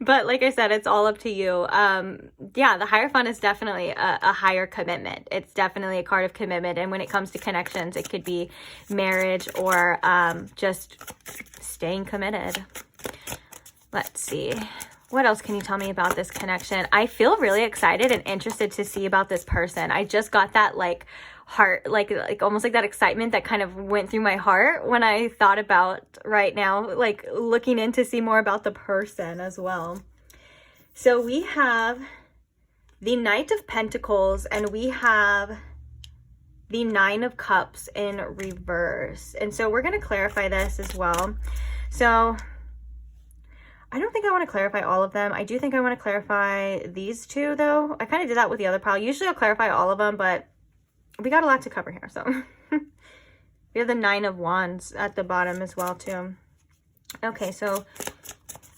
But like I said, it's all up to you. Yeah, the Hierophant is definitely a higher commitment. It's definitely a card of commitment. And when it comes to connections, it could be marriage or just staying committed. Let's see. What else can you tell me about this connection? I feel really excited and interested to see about this person. I just got that like heart, like almost like that excitement that kind of went through my heart when I thought about right now, like looking in to see more about the person as well. So we have the Knight of Pentacles and we have the Nine of Cups in reverse. And so we're going to clarify this as well. So I don't think I want to clarify all of them. I do think I want to clarify these two, though. I kind of did that with the other pile. Usually I'll clarify all of them, but we got a lot to cover here. So we have the Nine of Wands at the bottom as well, too. Okay, so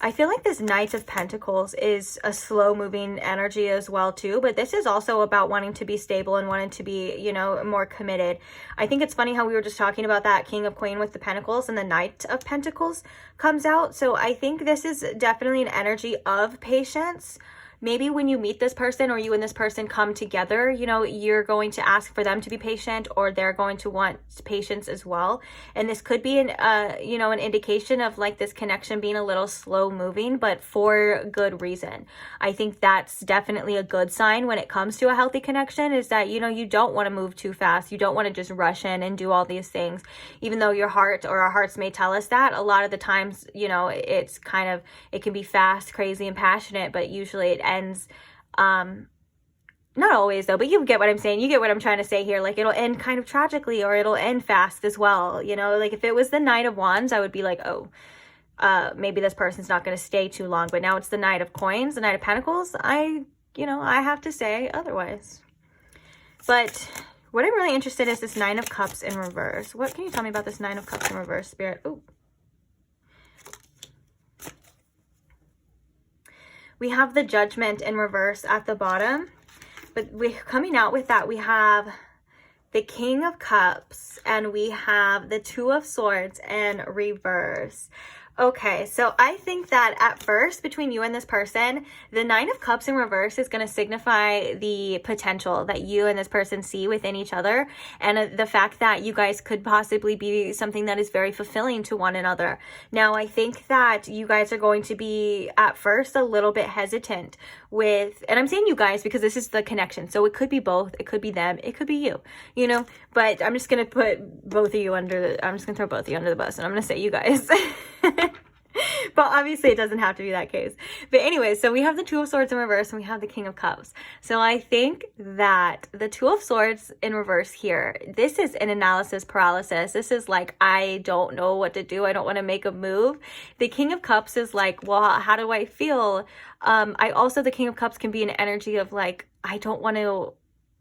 I feel like this Knight of Pentacles is a slow-moving energy as well, too. But this is also about wanting to be stable and wanting to be, you know, more committed. I think it's funny how we were just talking about that King of Queen with the Pentacles and the Knight of Pentacles comes out. So I think this is definitely an energy of patience. Maybe when you meet this person or you and this person come together, you know, you're going to ask for them to be patient or they're going to want patience as well. And this could be you know, an indication of like this connection being a little slow moving, but for good reason. I think that's definitely a good sign when it comes to a healthy connection, is that, you know, you don't want to move too fast. You don't want to just rush in and do all these things, even though your heart or our hearts may tell us that. A lot of the times, you know, it's kind of, it can be fast, crazy, and passionate, but usually it ends, not always though, but you get what I'm saying. You get what I'm trying to say here. Like, it'll end kind of tragically or it'll end fast as well. You know, like if it was the Knight of Wands, I would be like, oh, maybe this person's not going to stay too long. But now it's the Knight of Coins, the Knight of Pentacles. I have to say otherwise. But what I'm really interested in is this Nine of Cups in reverse. What can you tell me about this Nine of Cups in reverse, Spirit? Ooh. We have the Judgment in reverse at the bottom, but we're coming out with that. We have the King of Cups and we have the Two of Swords in reverse. Okay, so I think that at first, between you and this person, the Nine of Cups in reverse is going to signify the potential that you and this person see within each other, and the fact that you guys could possibly be something that is very fulfilling to one another. Now, I think that you guys are going to be, at first, a little bit hesitant with, and I'm saying you guys because this is the connection, so it could be both, it could be them, it could be you, you know, but I'm just going to put both of you under the, I'm just going to throw both of you under the bus, and I'm going to say you guys. But obviously it doesn't have to be that case. But anyway, so we have the Two of Swords in reverse and we have the King of Cups. So I think that the Two of Swords in reverse here, this is an analysis paralysis. This is like, I don't know what to do. I don't want to make a move. The King of Cups is like, well, how do I feel? The King of Cups can be an energy of like, I don't want to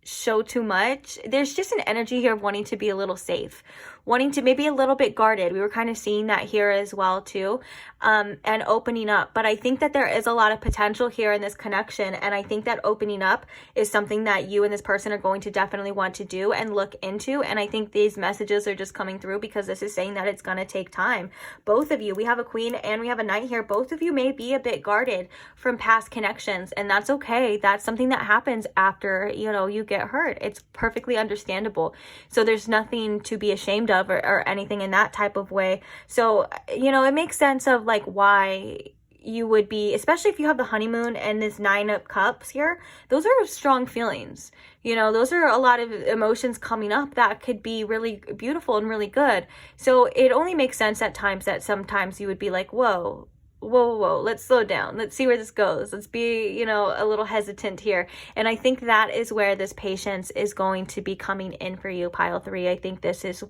show too much. There's just an energy here of wanting to be a little safe, wanting to maybe a little bit guarded. We were kind of seeing that here as well too, and opening up. But I think that there is a lot of potential here in this connection, and I think that opening up is something that you and this person are going to definitely want to do and look into. And I think these messages are just coming through because this is saying that it's going to take time. Both of you, we have a Queen and we have a Knight here. Both of you may be a bit guarded from past connections, and that's okay. That's something that happens after, you know, you get hurt. It's perfectly understandable. So there's nothing to be ashamed of or anything in that type of way. So, you know, it makes sense of like why you would be, especially if you have the honeymoon and this Nine of Cups here, those are strong feelings. You know, those are a lot of emotions coming up that could be really beautiful and really good. So it only makes sense at times that sometimes you would be like, whoa, let's slow down. Let's see where this goes. Let's be, you know, a little hesitant here. And I think that is where this patience is going to be coming in for you, pile 3. I think this is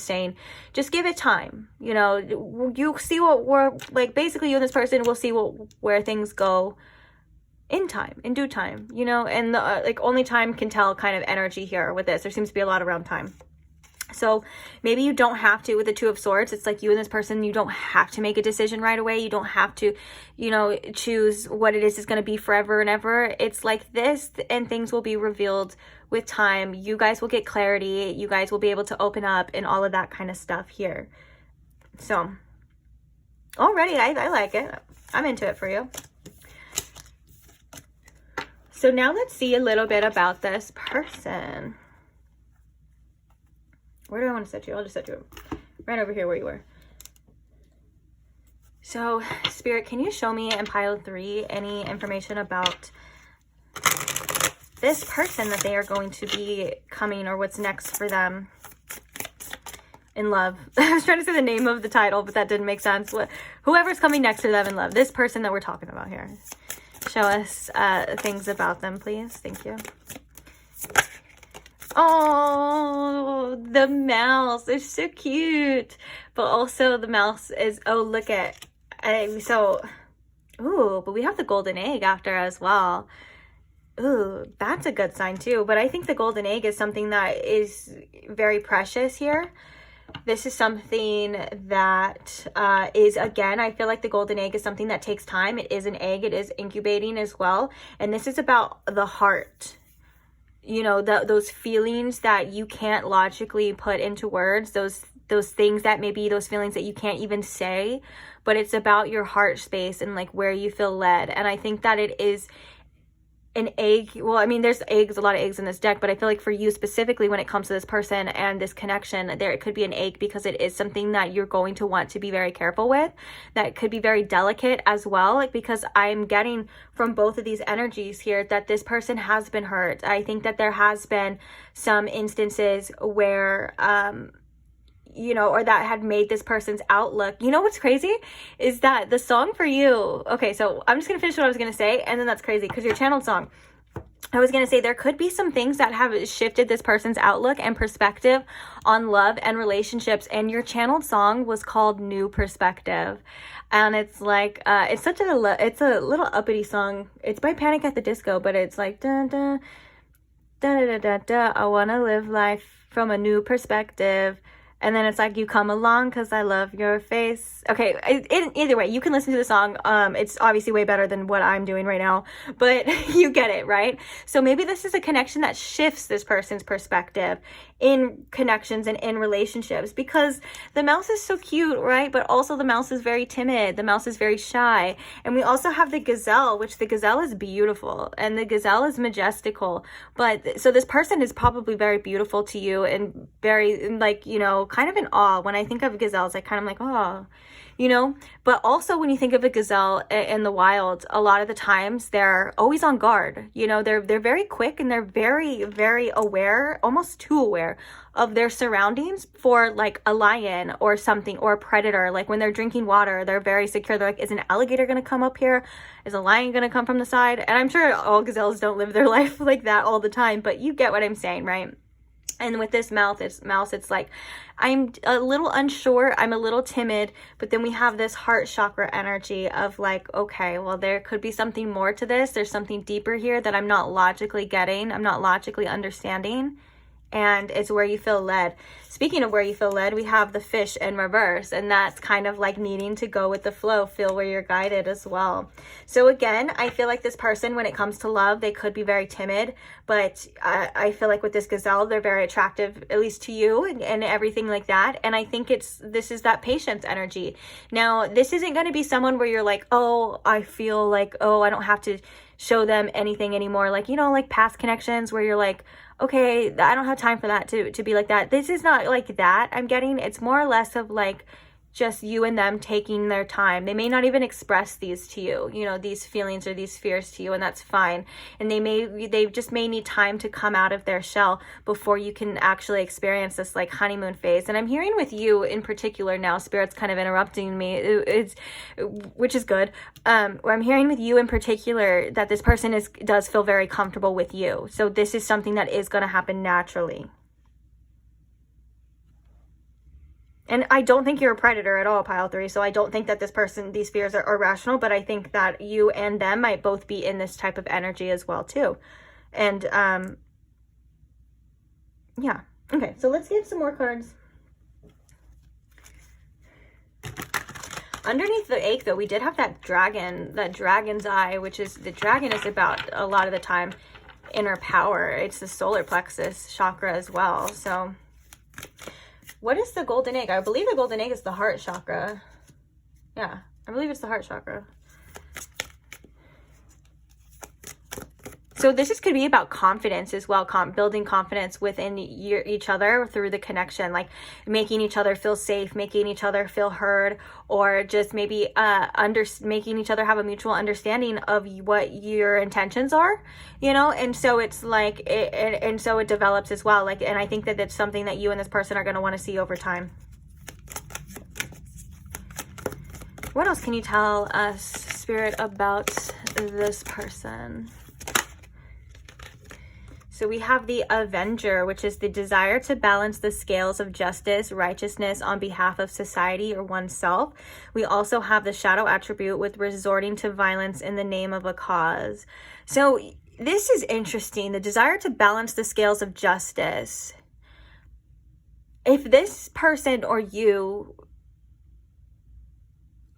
saying, just give it time. You know, you see what we're like, basically you and this person will see where things go in time, in due time, you know, and like only time can tell kind of energy here with this. There seems to be a lot around time. So maybe you don't have to with the Two of Swords. It's like you and this person, you don't have to make a decision right away. You don't have to, you know, choose what it is going to be forever and ever. It's like this, and things will be revealed with time. You guys will get clarity. You guys will be able to open up and all of that kind of stuff here. So already, I like it. I'm into it for you. So now let's see a little bit about this person. Where do I want to set you? I'll just set you right over here where you were. So, Spirit, can you show me in pile 3 any information about this person that they are going to be coming, or what's next for them in love? I was trying to say the name of the title, but that didn't make sense. Whoever's coming next to them in love. This person that we're talking about here. Show us things about them, please. Thank you. Oh, the mouse is so cute. But also the mouse is, oh, look at, but we have the golden egg after as well. Ooh, that's a good sign too. But I think the golden egg is something that is very precious here. This is something that is, again, I feel like the golden egg is something that takes time. It is an egg. It is incubating as well. And this is about the heart. You know, those feelings that you can't logically put into words, those things that maybe those feelings that you can't even say, but it's about your heart space and like where you feel led. And I think that it is an egg. Well, I mean, there's eggs, a lot of eggs in this deck, but I feel like for you specifically, when it comes to this person and this connection, there it could be an egg because it is something that you're going to want to be very careful with. That could be very delicate as well, like, because I'm getting from both of these energies here that this person has been hurt. I think that there has been some instances where you know, or that had made this person's outlook. You know what's crazy is that the song for you, okay, so I'm just gonna finish what I was gonna say, and then that's crazy because your channeled song, I was gonna say there could be some things that have shifted this person's outlook and perspective on love and relationships, and your channeled song was called New Perspective. And it's like it's a little uppity song. It's by Panic at the Disco, but it's like dun dun da da da da, I wanna live life from a new perspective. And then it's like, you come along because I love your face. Okay, either way, you can listen to the song. It's obviously way better than what I'm doing right now, but you get it, right? So maybe this is a connection that shifts this person's perspective in connections and in relationships, because the mouse is so cute, right? But also the mouse is very timid. The mouse is very shy. And we also have the gazelle, which the gazelle is beautiful and the gazelle is majestical. But so this person is probably very beautiful to you and very, like, you know, kind of in awe. When I think of gazelles, I kind of like, oh, you know. But also when you think of a gazelle in the wild, a lot of the times they're always on guard. You know, they're very quick, and they're very, very aware, almost too aware of their surroundings for like a lion or something, or a predator. Like when they're drinking water, they're very secure. They're like, is an alligator going to come up here? Is a lion going to come from the side? And I'm sure all gazelles don't live their life like that all the time, but you get what I'm saying, right? And with this mouse, it's like, I'm a little unsure, I'm a little timid, but then we have this heart chakra energy of like, okay, well, there could be something more to this. There's something deeper here that I'm not logically getting. I'm not logically understanding. And it's where you feel led. Speaking of where you feel led, we have the fish in reverse, and that's kind of like needing to go with the flow, feel where you're guided as well. So again, I feel like this person, when it comes to love, they could be very timid, but I feel like with this gazelle, they're very attractive, at least to you, and everything like that. And I think this is that patience energy. Now, this isn't going to be someone where you're like, oh, I feel like, oh, I don't have to show them anything anymore. Like, you know, like past connections where you're like, okay, I don't have time for that to be like that. This is not like that I'm getting. It's more or less of like just you and them taking their time. They may not even express these to you, you know, these feelings or these fears to you, and that's fine. And they just may need time to come out of their shell before you can actually experience this like honeymoon phase. And I'm hearing with you in particular now, Spirit's kind of interrupting me, which is good. I'm hearing with you in particular that this person does feel very comfortable with you. So this is something that is going to happen naturally. And I don't think you're a predator at all, pile 3. So I don't think that these fears are irrational, but I think that you and them might both be in this type of energy as well too. And yeah. Okay, so let's get some more cards. Underneath the 8, though, we did have that dragon's eye, which is, the dragon is about a lot of the time inner power. It's the solar plexus chakra as well. So what is the golden egg? I believe the golden egg is the heart chakra. Yeah, I believe it's the heart chakra. So this could be about confidence as well, building confidence within each other through the connection, like making each other feel safe, making each other feel heard, or just maybe making each other have a mutual understanding of what your intentions are, you know. And so it's like, and so it develops as well. Like, and I think that that's something that you and this person are going to want to see over time. What else can you tell us, Spirit, about this person? So we have the Avenger, which is the desire to balance the scales of justice, righteousness on behalf of society or oneself. We also have the Shadow attribute with resorting to violence in the name of a cause. So this is interesting. The desire to balance the scales of justice. If this person or you,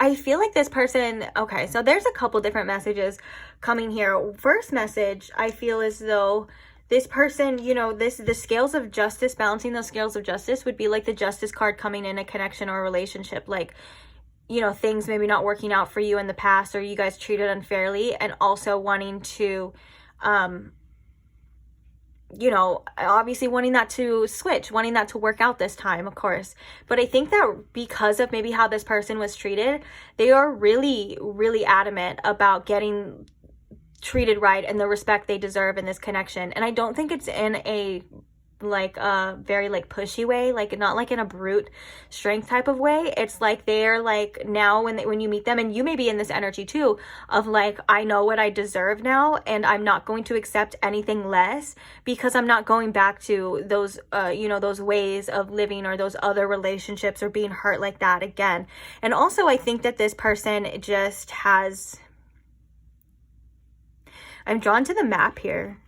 I feel like this person, okay, so there's a couple different messages coming here. First message, I feel as though this person, you know, the scales of justice, balancing those scales of justice would be like the Justice card coming in a connection or a relationship. Like, you know, things maybe not working out for you in the past, or you guys treated unfairly, and also wanting to, you know, obviously wanting that to switch, wanting that to work out this time, of course. But I think that because of maybe how this person was treated, they are really, really adamant about getting treated right and the respect they deserve in this connection. And I don't think it's in a like a very like pushy way, like not like in a brute strength type of way. It's like they're like, now when you meet them, and you may be in this energy too of like, I know what I deserve now, and I'm not going to accept anything less, because I'm not going back to those you know, those ways of living or those other relationships or being hurt like that again. And also I think that this person just has, I'm drawn to the map here.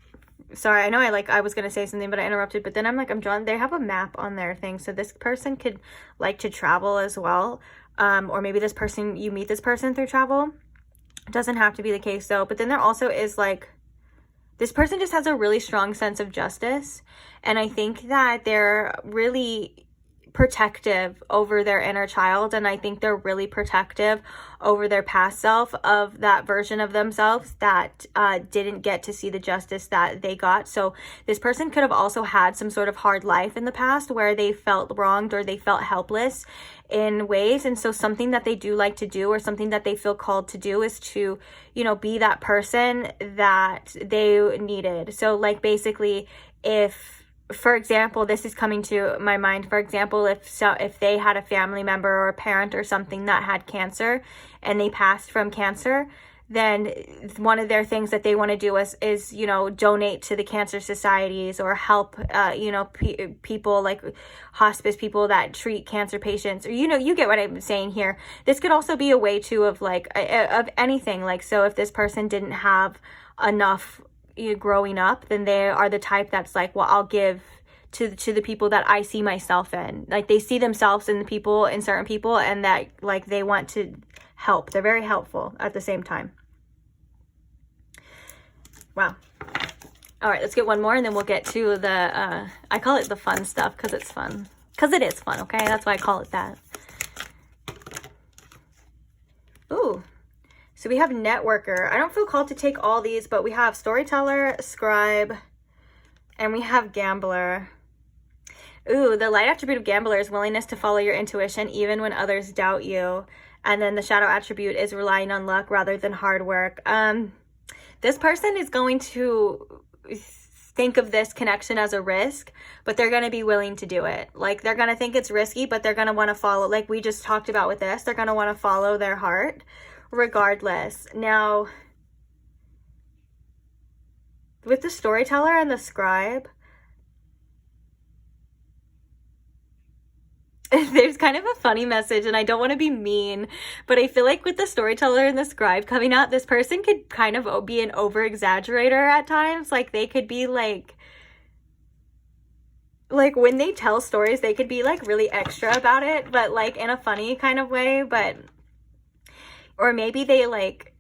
Sorry, I know I was going to say something, but I interrupted. But then I'm like, I'm drawn, they have a map on their thing. So this person could like to travel as well. Or maybe this person, you meet this person through travel. It doesn't have to be the case though. But then there also is like, this person just has a really strong sense of justice. And I think that they're really protective over their inner child, and I think they're really protective over their past self, of that version of themselves that didn't get to see the justice that they got. So this person could have also had some sort of hard life in the past where they felt wronged or they felt helpless in ways, and so something that they do like to do, or something that they feel called to do, is to, you know, be that person that they needed. So like basically, if, for example, this is coming to my mind, for example, if they had a family member or a parent or something that had cancer and they passed from cancer, then one of their things that they want to do is you know, donate to the cancer societies, or help you know, people like hospice people that treat cancer patients, or, you know, you get what I'm saying here. This could also be a way too of like of anything, like, so if this person didn't have enough growing up, then they are the type that's like, well, I'll give to the people that I see myself in. Like, they see themselves in the people, in certain people, and that like they want to help. They're very helpful at the same time. Wow. All right, let's get one more, and then we'll get to the I call it the fun stuff because it's fun, because it is fun. Okay, that's why I call it that. Ooh. So we have networker. I don't feel called to take all these, but we have storyteller, scribe, and we have gambler. Ooh, the light attribute of gambler is willingness to follow your intuition even when others doubt you. And then the shadow attribute is relying on luck rather than hard work. This person is going to think of this connection as a risk, but they're going to be willing to do it. Like, they're going to think it's risky, but they're going to want to follow, like we just talked about with this, they're going to want to follow their heart regardless. Now, with the storyteller and the scribe, there's kind of a funny message, and I don't want to be mean, but I feel like with the storyteller and the scribe coming out, this person could kind of be an over-exaggerator at times. Like, they could be like when they tell stories, they could be like really extra about it, but like in a funny kind of way. But, or maybe they like,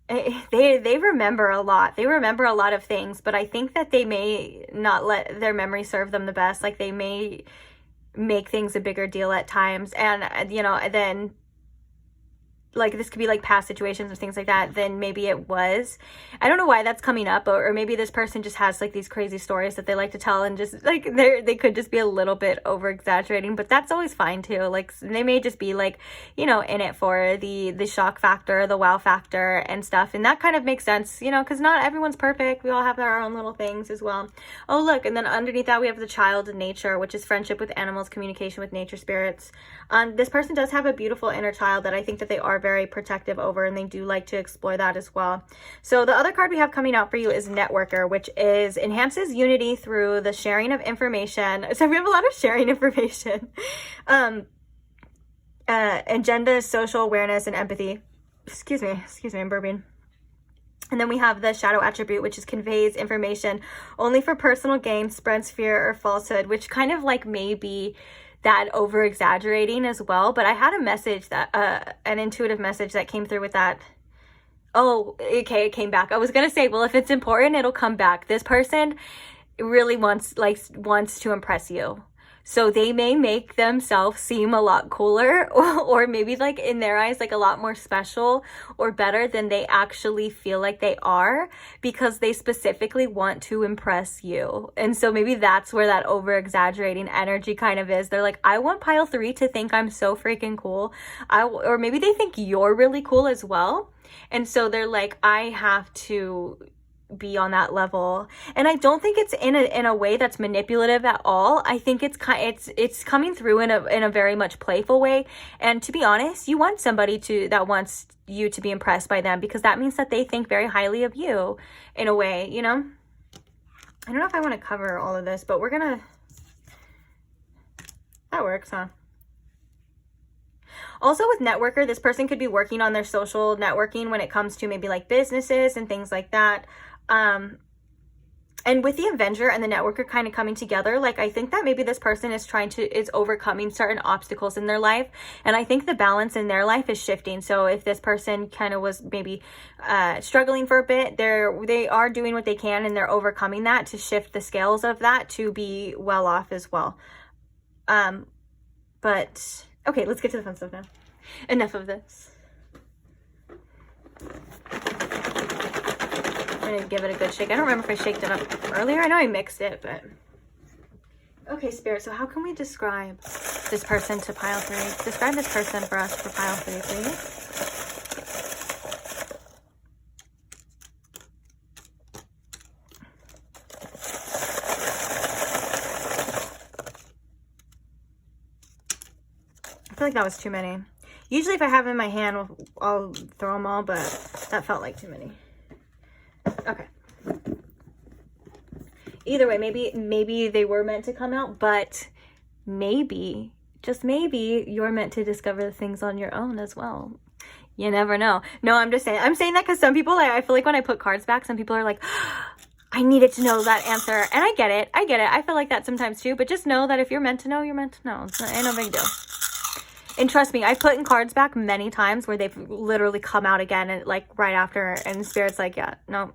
they remember a lot. They remember a lot of things, but I think that they may not let their memory serve them the best. Like, they may make things a bigger deal at times, and you know, then like this could be like past situations and things like that, then maybe it was. I don't know why that's coming up, or maybe this person just has like these crazy stories that they like to tell, and just like they could just be a little bit over exaggerating, but that's always fine too. Like, they may just be like, you know, in it for the shock factor, the wow factor and stuff, and that kind of makes sense, you know, because not everyone's perfect. We all have our own little things as well. Oh, look, and then underneath that we have the child in nature, which is friendship with animals, communication with nature spirits. This person does have a beautiful inner child that I think that they are very protective over, and they do like to explore that as well. So the other card we have coming out for you is networker, which is enhances unity through the sharing of information. So we have a lot of sharing information. Agenda is social awareness and empathy. Excuse me, I'm burping. And then we have the shadow attribute, which is conveys information only for personal gain, spreads fear or falsehood, which kind of like maybe that over exaggerating as well. But I had a message that an intuitive message that came through with that. Oh, okay, it came back. I was gonna say, well, if it's important, it'll come back. This person really wants to impress you, so they may make themselves seem a lot cooler, or maybe like in their eyes like a lot more special or better than they actually feel like they are, because they specifically want to impress you. And so maybe that's where that over exaggerating energy kind of is. They're like, I want pile 3 to think I'm so freaking cool. Or maybe they think you're really cool as well, and so they're like, I have to be on that level. And I don't think it's in a way that's manipulative at all. I think it's coming through in a very much playful way. And to be honest, you want somebody that wants you to be impressed by them, because that means that they think very highly of you in a way, you know. I don't know if I want to cover all of this, but we're gonna, that works, huh? Also with networker, this person could be working on their social networking when it comes to maybe like businesses and things like that. And with the Avenger and the networker kind of coming together, like I think that maybe this person is overcoming certain obstacles in their life. And I think the balance in their life is shifting. So if this person kind of was maybe struggling for a bit, they are doing what they can, and they're overcoming that to shift the scales of that to be well off as well. But okay, let's get to the fun stuff now. Enough of this. I'm gonna give it a good shake. I don't remember if I shaked it up earlier. I know I mixed it, but okay, Spirit. So how can we describe this person to pile 3? Describe this person for us for pile 3, please. I feel like that was too many. Usually if I have them in my hand, I'll throw them all, but that felt like too many. Okay. Either way, maybe they were meant to come out, but maybe, just maybe, you're meant to discover the things on your own as well. You never know. No, I'm just saying. I'm saying that because some people, I feel like when I put cards back, some people are like, I needed to know that answer. And I get it. I feel like that sometimes too. But just know that if you're meant to know, you're meant to know. It ain't no big deal. And trust me, I've put in cards back many times where they've literally come out again and like right after, and Spirit's like, yeah, no,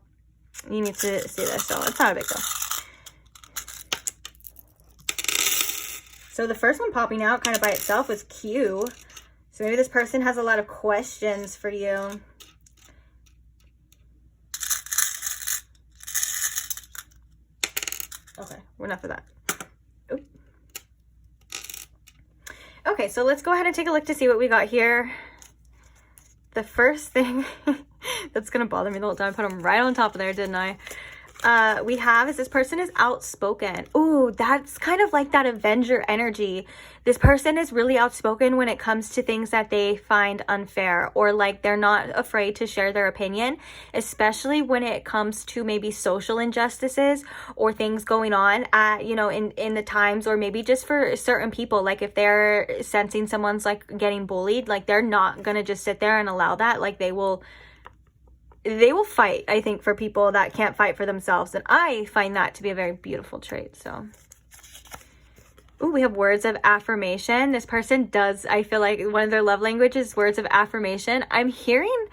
you need to see this. So it's not a big deal. So the first one popping out kind of by itself was Q. So maybe this person has a lot of questions for you. Okay, enough of that. Oop. Okay, so let's go ahead and take a look to see what we got here. The first thing that's going to bother me the whole time, I put them right on top of there, didn't I? We have is this person is outspoken. Ooh, that's kind of like that Avenger energy. This person is really outspoken when it comes to things that they find unfair, or like they're not afraid to share their opinion, especially when it comes to maybe social injustices or things going on at, you know, in the times, or maybe just for certain people. Like if they're sensing someone's like getting bullied, like they're not gonna just sit there and allow that. Like they will fight, I think, for people that can't fight for themselves. And I find that to be a very beautiful trait. So, ooh, we have words of affirmation. This person does, I feel like one of their love languages is words of affirmation. I'm hearing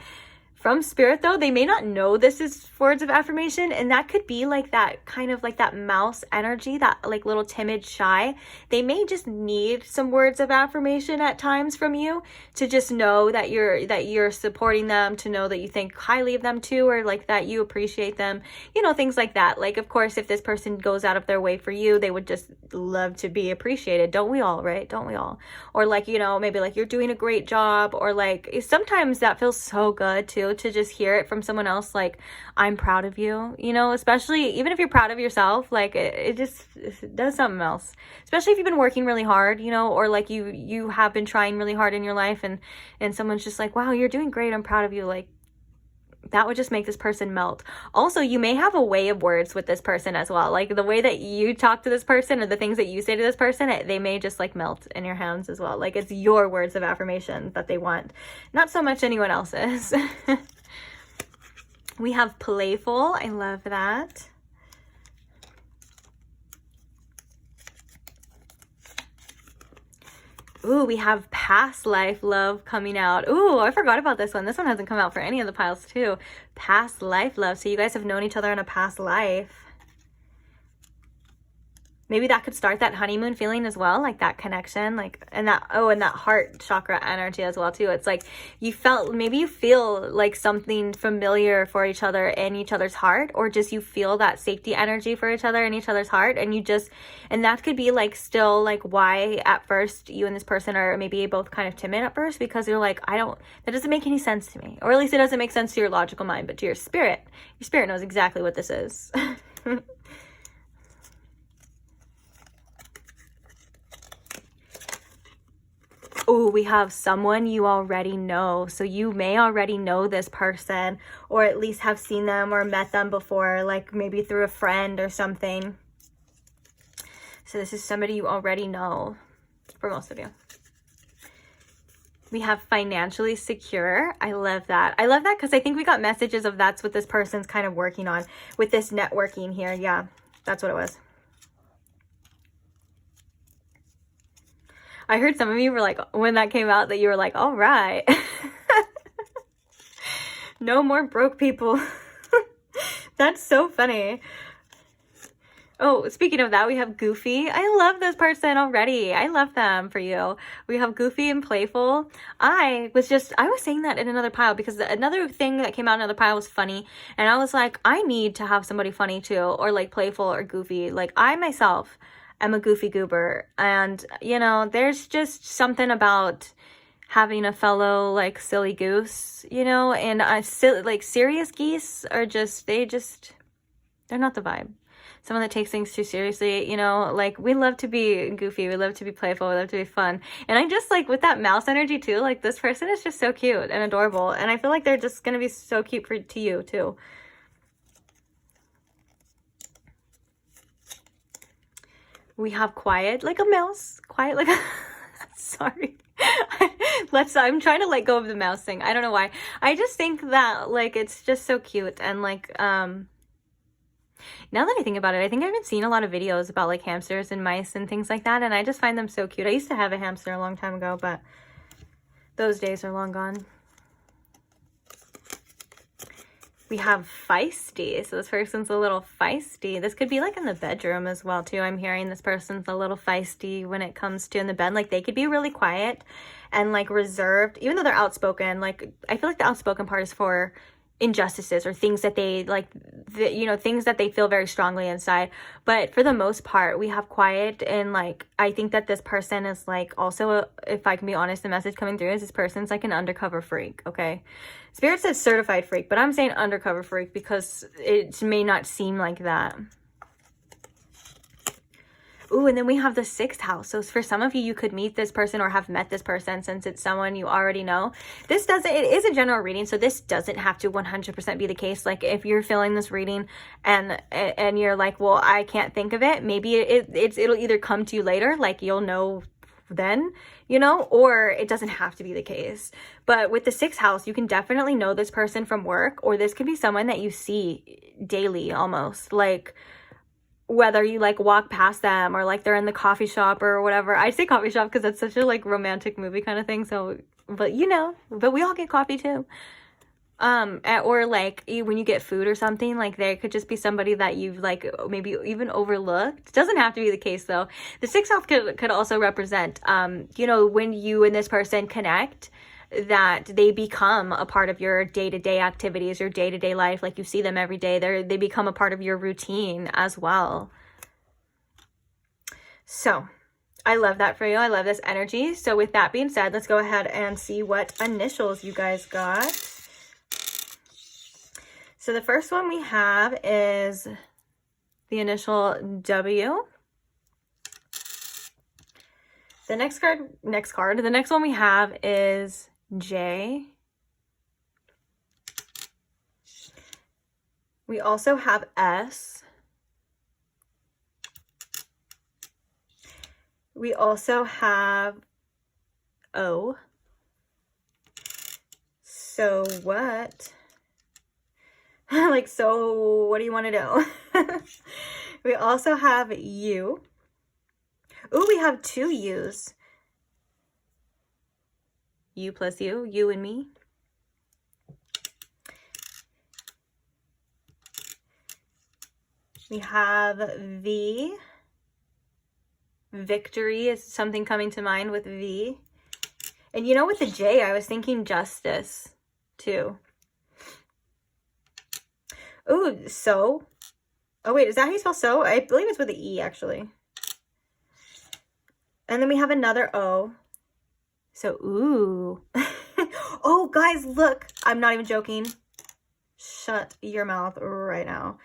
from Spirit, though, they may not know this is words of affirmation, and that could be like that kind of like that mouse energy, that like little timid, shy. They may just need some words of affirmation at times from you to just know that you're supporting them, to know that you think highly of them too, or like that you appreciate them, you know, things like that. Like, of course, if this person goes out of their way for you, they would just love to be appreciated. Don't we all, right? Don't we all? Or like, you know, maybe like you're doing a great job, or like sometimes that feels so good too, to just hear it from someone else, like, I'm proud of you, you know, especially even if you're proud of yourself, like it does something else, especially if you've been working really hard, you know, or like you have been trying really hard in your life, and someone's just like, wow, you're doing great, I'm proud of you. Like, that would just make this person melt. Also, you may have a way of words with this person as well. Like the way that you talk to this person, or the things that you say to this person, they may just like melt in your hands as well. Like it's your words of affirmation that they want, not so much anyone else's. We have playful. I love that. Ooh, we have past life love coming out. Ooh, I forgot about this one. This one hasn't come out for any of the piles too. Past life love. So you guys have known each other in a past life. Maybe that could start that honeymoon feeling as well, like that connection, like, and that, oh, and that heart chakra energy as well too. It's like maybe you feel like something familiar for each other in each other's heart, or just you feel that safety energy for each other in each other's heart, and and that could be like still like why at first you and this person are maybe both kind of timid at first, because you're like, that doesn't make any sense to me, or at least it doesn't make sense to your logical mind, but to your spirit knows exactly what this is. Oh, we have someone you already know. So you may already know this person, or at least have seen them or met them before, like maybe through a friend or something. So this is somebody you already know for most of you. We have financially secure. I love that. I love that because I think we got messages of that's what this person's kind of working on with this networking here. Yeah, that's what it was. I heard some of you were like, when that came out, that you were like, all right. No more broke people. That's so funny. Oh, speaking of that, we have Goofy. I love this person already. I love them for you. We have Goofy and Playful. I was saying that in another pile because another thing that came out in another pile was funny. And I was like, I need to have somebody funny too, or like Playful or Goofy. Like I myself am a goofy goober. And, you know, there's just something about having a fellow like silly goose, you know, and like serious geese are they're not the vibe. Someone that takes things too seriously, you know, like we love to be goofy, we love to be playful, we love to be fun. And I just like with that mouse energy too, like this person is just so cute and adorable. And I feel like they're just going to be so cute to you too. We have quiet like a mouse, quiet like a, sorry. I'm trying to let go of the mouse thing. I don't know why. I just think that like, it's just so cute. And like, now that I think about it, I think I've been seeing a lot of videos about like hamsters and mice and things like that, and I just find them so cute. I used to have a hamster a long time ago, but those days are long gone. We have feisty, so this person's a little feisty. This could be like in the bedroom as well too. I'm hearing this person's a little feisty when it comes to in the bed. Like they could be really quiet and like reserved, even though they're outspoken. Like I feel like the outspoken part is for injustices or things that they like, you know, things that they feel very strongly inside. But for the most part, we have quiet. And like I think that this person is like also if I can be honest, the message coming through is this person's like an undercover freak. Okay, Spirit says certified freak, but I'm saying undercover freak because it may not seem like that. Ooh, and then we have the 6th house. So for some of you, you could meet this person or have met this person since it's someone you already know. It is a general reading, so this doesn't have to 100% be the case. Like if you're feeling this reading and you're like, well, I can't think of it, maybe it'll either come to you later, like you'll know then, you know, or it doesn't have to be the case. But with the 6th house, you can definitely know this person from work, or this could be someone that you see daily almost, like whether you like walk past them or like they're in the coffee shop or whatever. I say coffee shop because that's such a like romantic movie kind of thing. So, but you know, but we all get coffee too. Or like when you get food or something, like there could just be somebody that you've like maybe even overlooked. It doesn't have to be the case though. The 6th house could also represent, you know, when you and this person connect, that they become a part of your day-to-day activities, your day-to-day life. Like you see them every day. They become a part of your routine as well. So I love that for you. I love this energy. So with that being said, let's go ahead and see what initials you guys got. So the first one we have is the initial W. The next one we have is J. We also have S. We also have O. So what? Like, so what do you want to know? We also have U. Ooh, we have 2 U's. You plus you and me. We have V. Victory is something coming to mind with V. And you know, with the J, I was thinking justice too. Ooh, so. Oh wait, is that how you spell so? I believe it's with the E actually. And then we have another O. So, ooh. Oh, guys, look. I'm not even joking. Shut your mouth right now.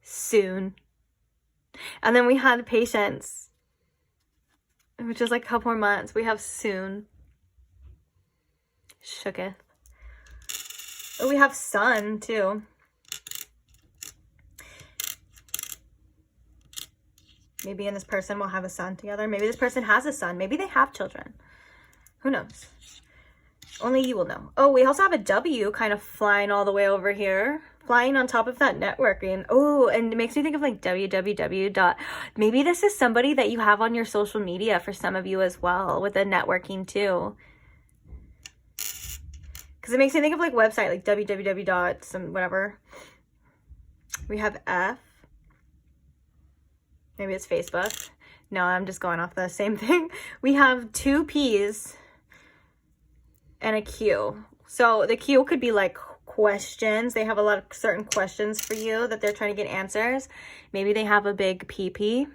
Soon. And then we had patience, which is like a couple more months. We have soon. Shooketh. Oh, we have sun, too. Maybe and this person will have a son together. Maybe this person has a son. Maybe they have children. Who knows? Only you will know. Oh, we also have a W kind of flying all the way over here. Flying on top of that networking. Oh, and it makes me think of like www. Maybe this is somebody that you have on your social media for some of you as well with the networking too. because it makes me think of like website, like www dot some whatever. We have F. Maybe it's Facebook. No, I'm just going off the same thing. We have 2 P's and a Q. So the Q could be like questions. They have a lot of certain questions for you that they're trying to get answers. Maybe they have a big PP,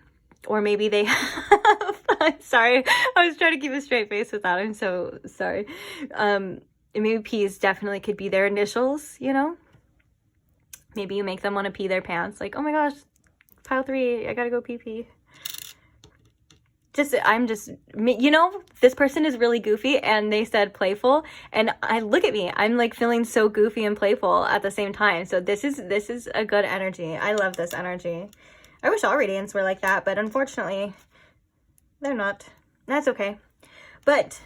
or maybe they have, I'm sorry, I was trying to keep a straight face with that. I'm so sorry. Maybe P's definitely could be their initials, you know? Maybe you make them want to pee their pants. Like, oh my gosh, pile 3, I gotta go pee. You know, this person is really goofy, and they said playful, and look at me, I'm like feeling so goofy and playful at the same time. So this is a good energy. I love this energy. I wish all readings were like that, but unfortunately they're not. That's okay. But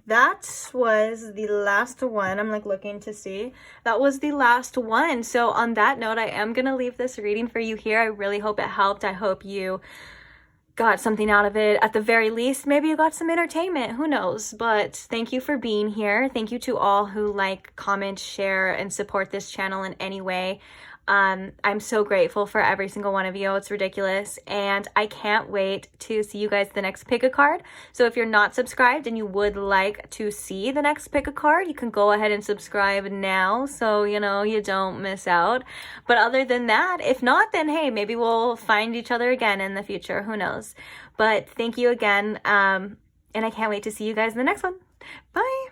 that was the last one. I'm like looking to see. That was the last one. So on that note, I am gonna leave this reading for you here. I really hope it helped. I hope you got something out of it. At the very least, maybe you got some entertainment, who knows? But thank you for being here. Thank you to all who like, comment, share, and support this channel in any way. I'm so grateful for every single one of you. It's ridiculous, and I can't wait to see you guys the next pick a card. So if you're not subscribed and you would like to see the next pick a card, you can go ahead and subscribe now, so you know you don't miss out. But other than that, if not, then hey, maybe we'll find each other again in the future, who knows? But thank you again, and I can't wait to see you guys in the next one. Bye.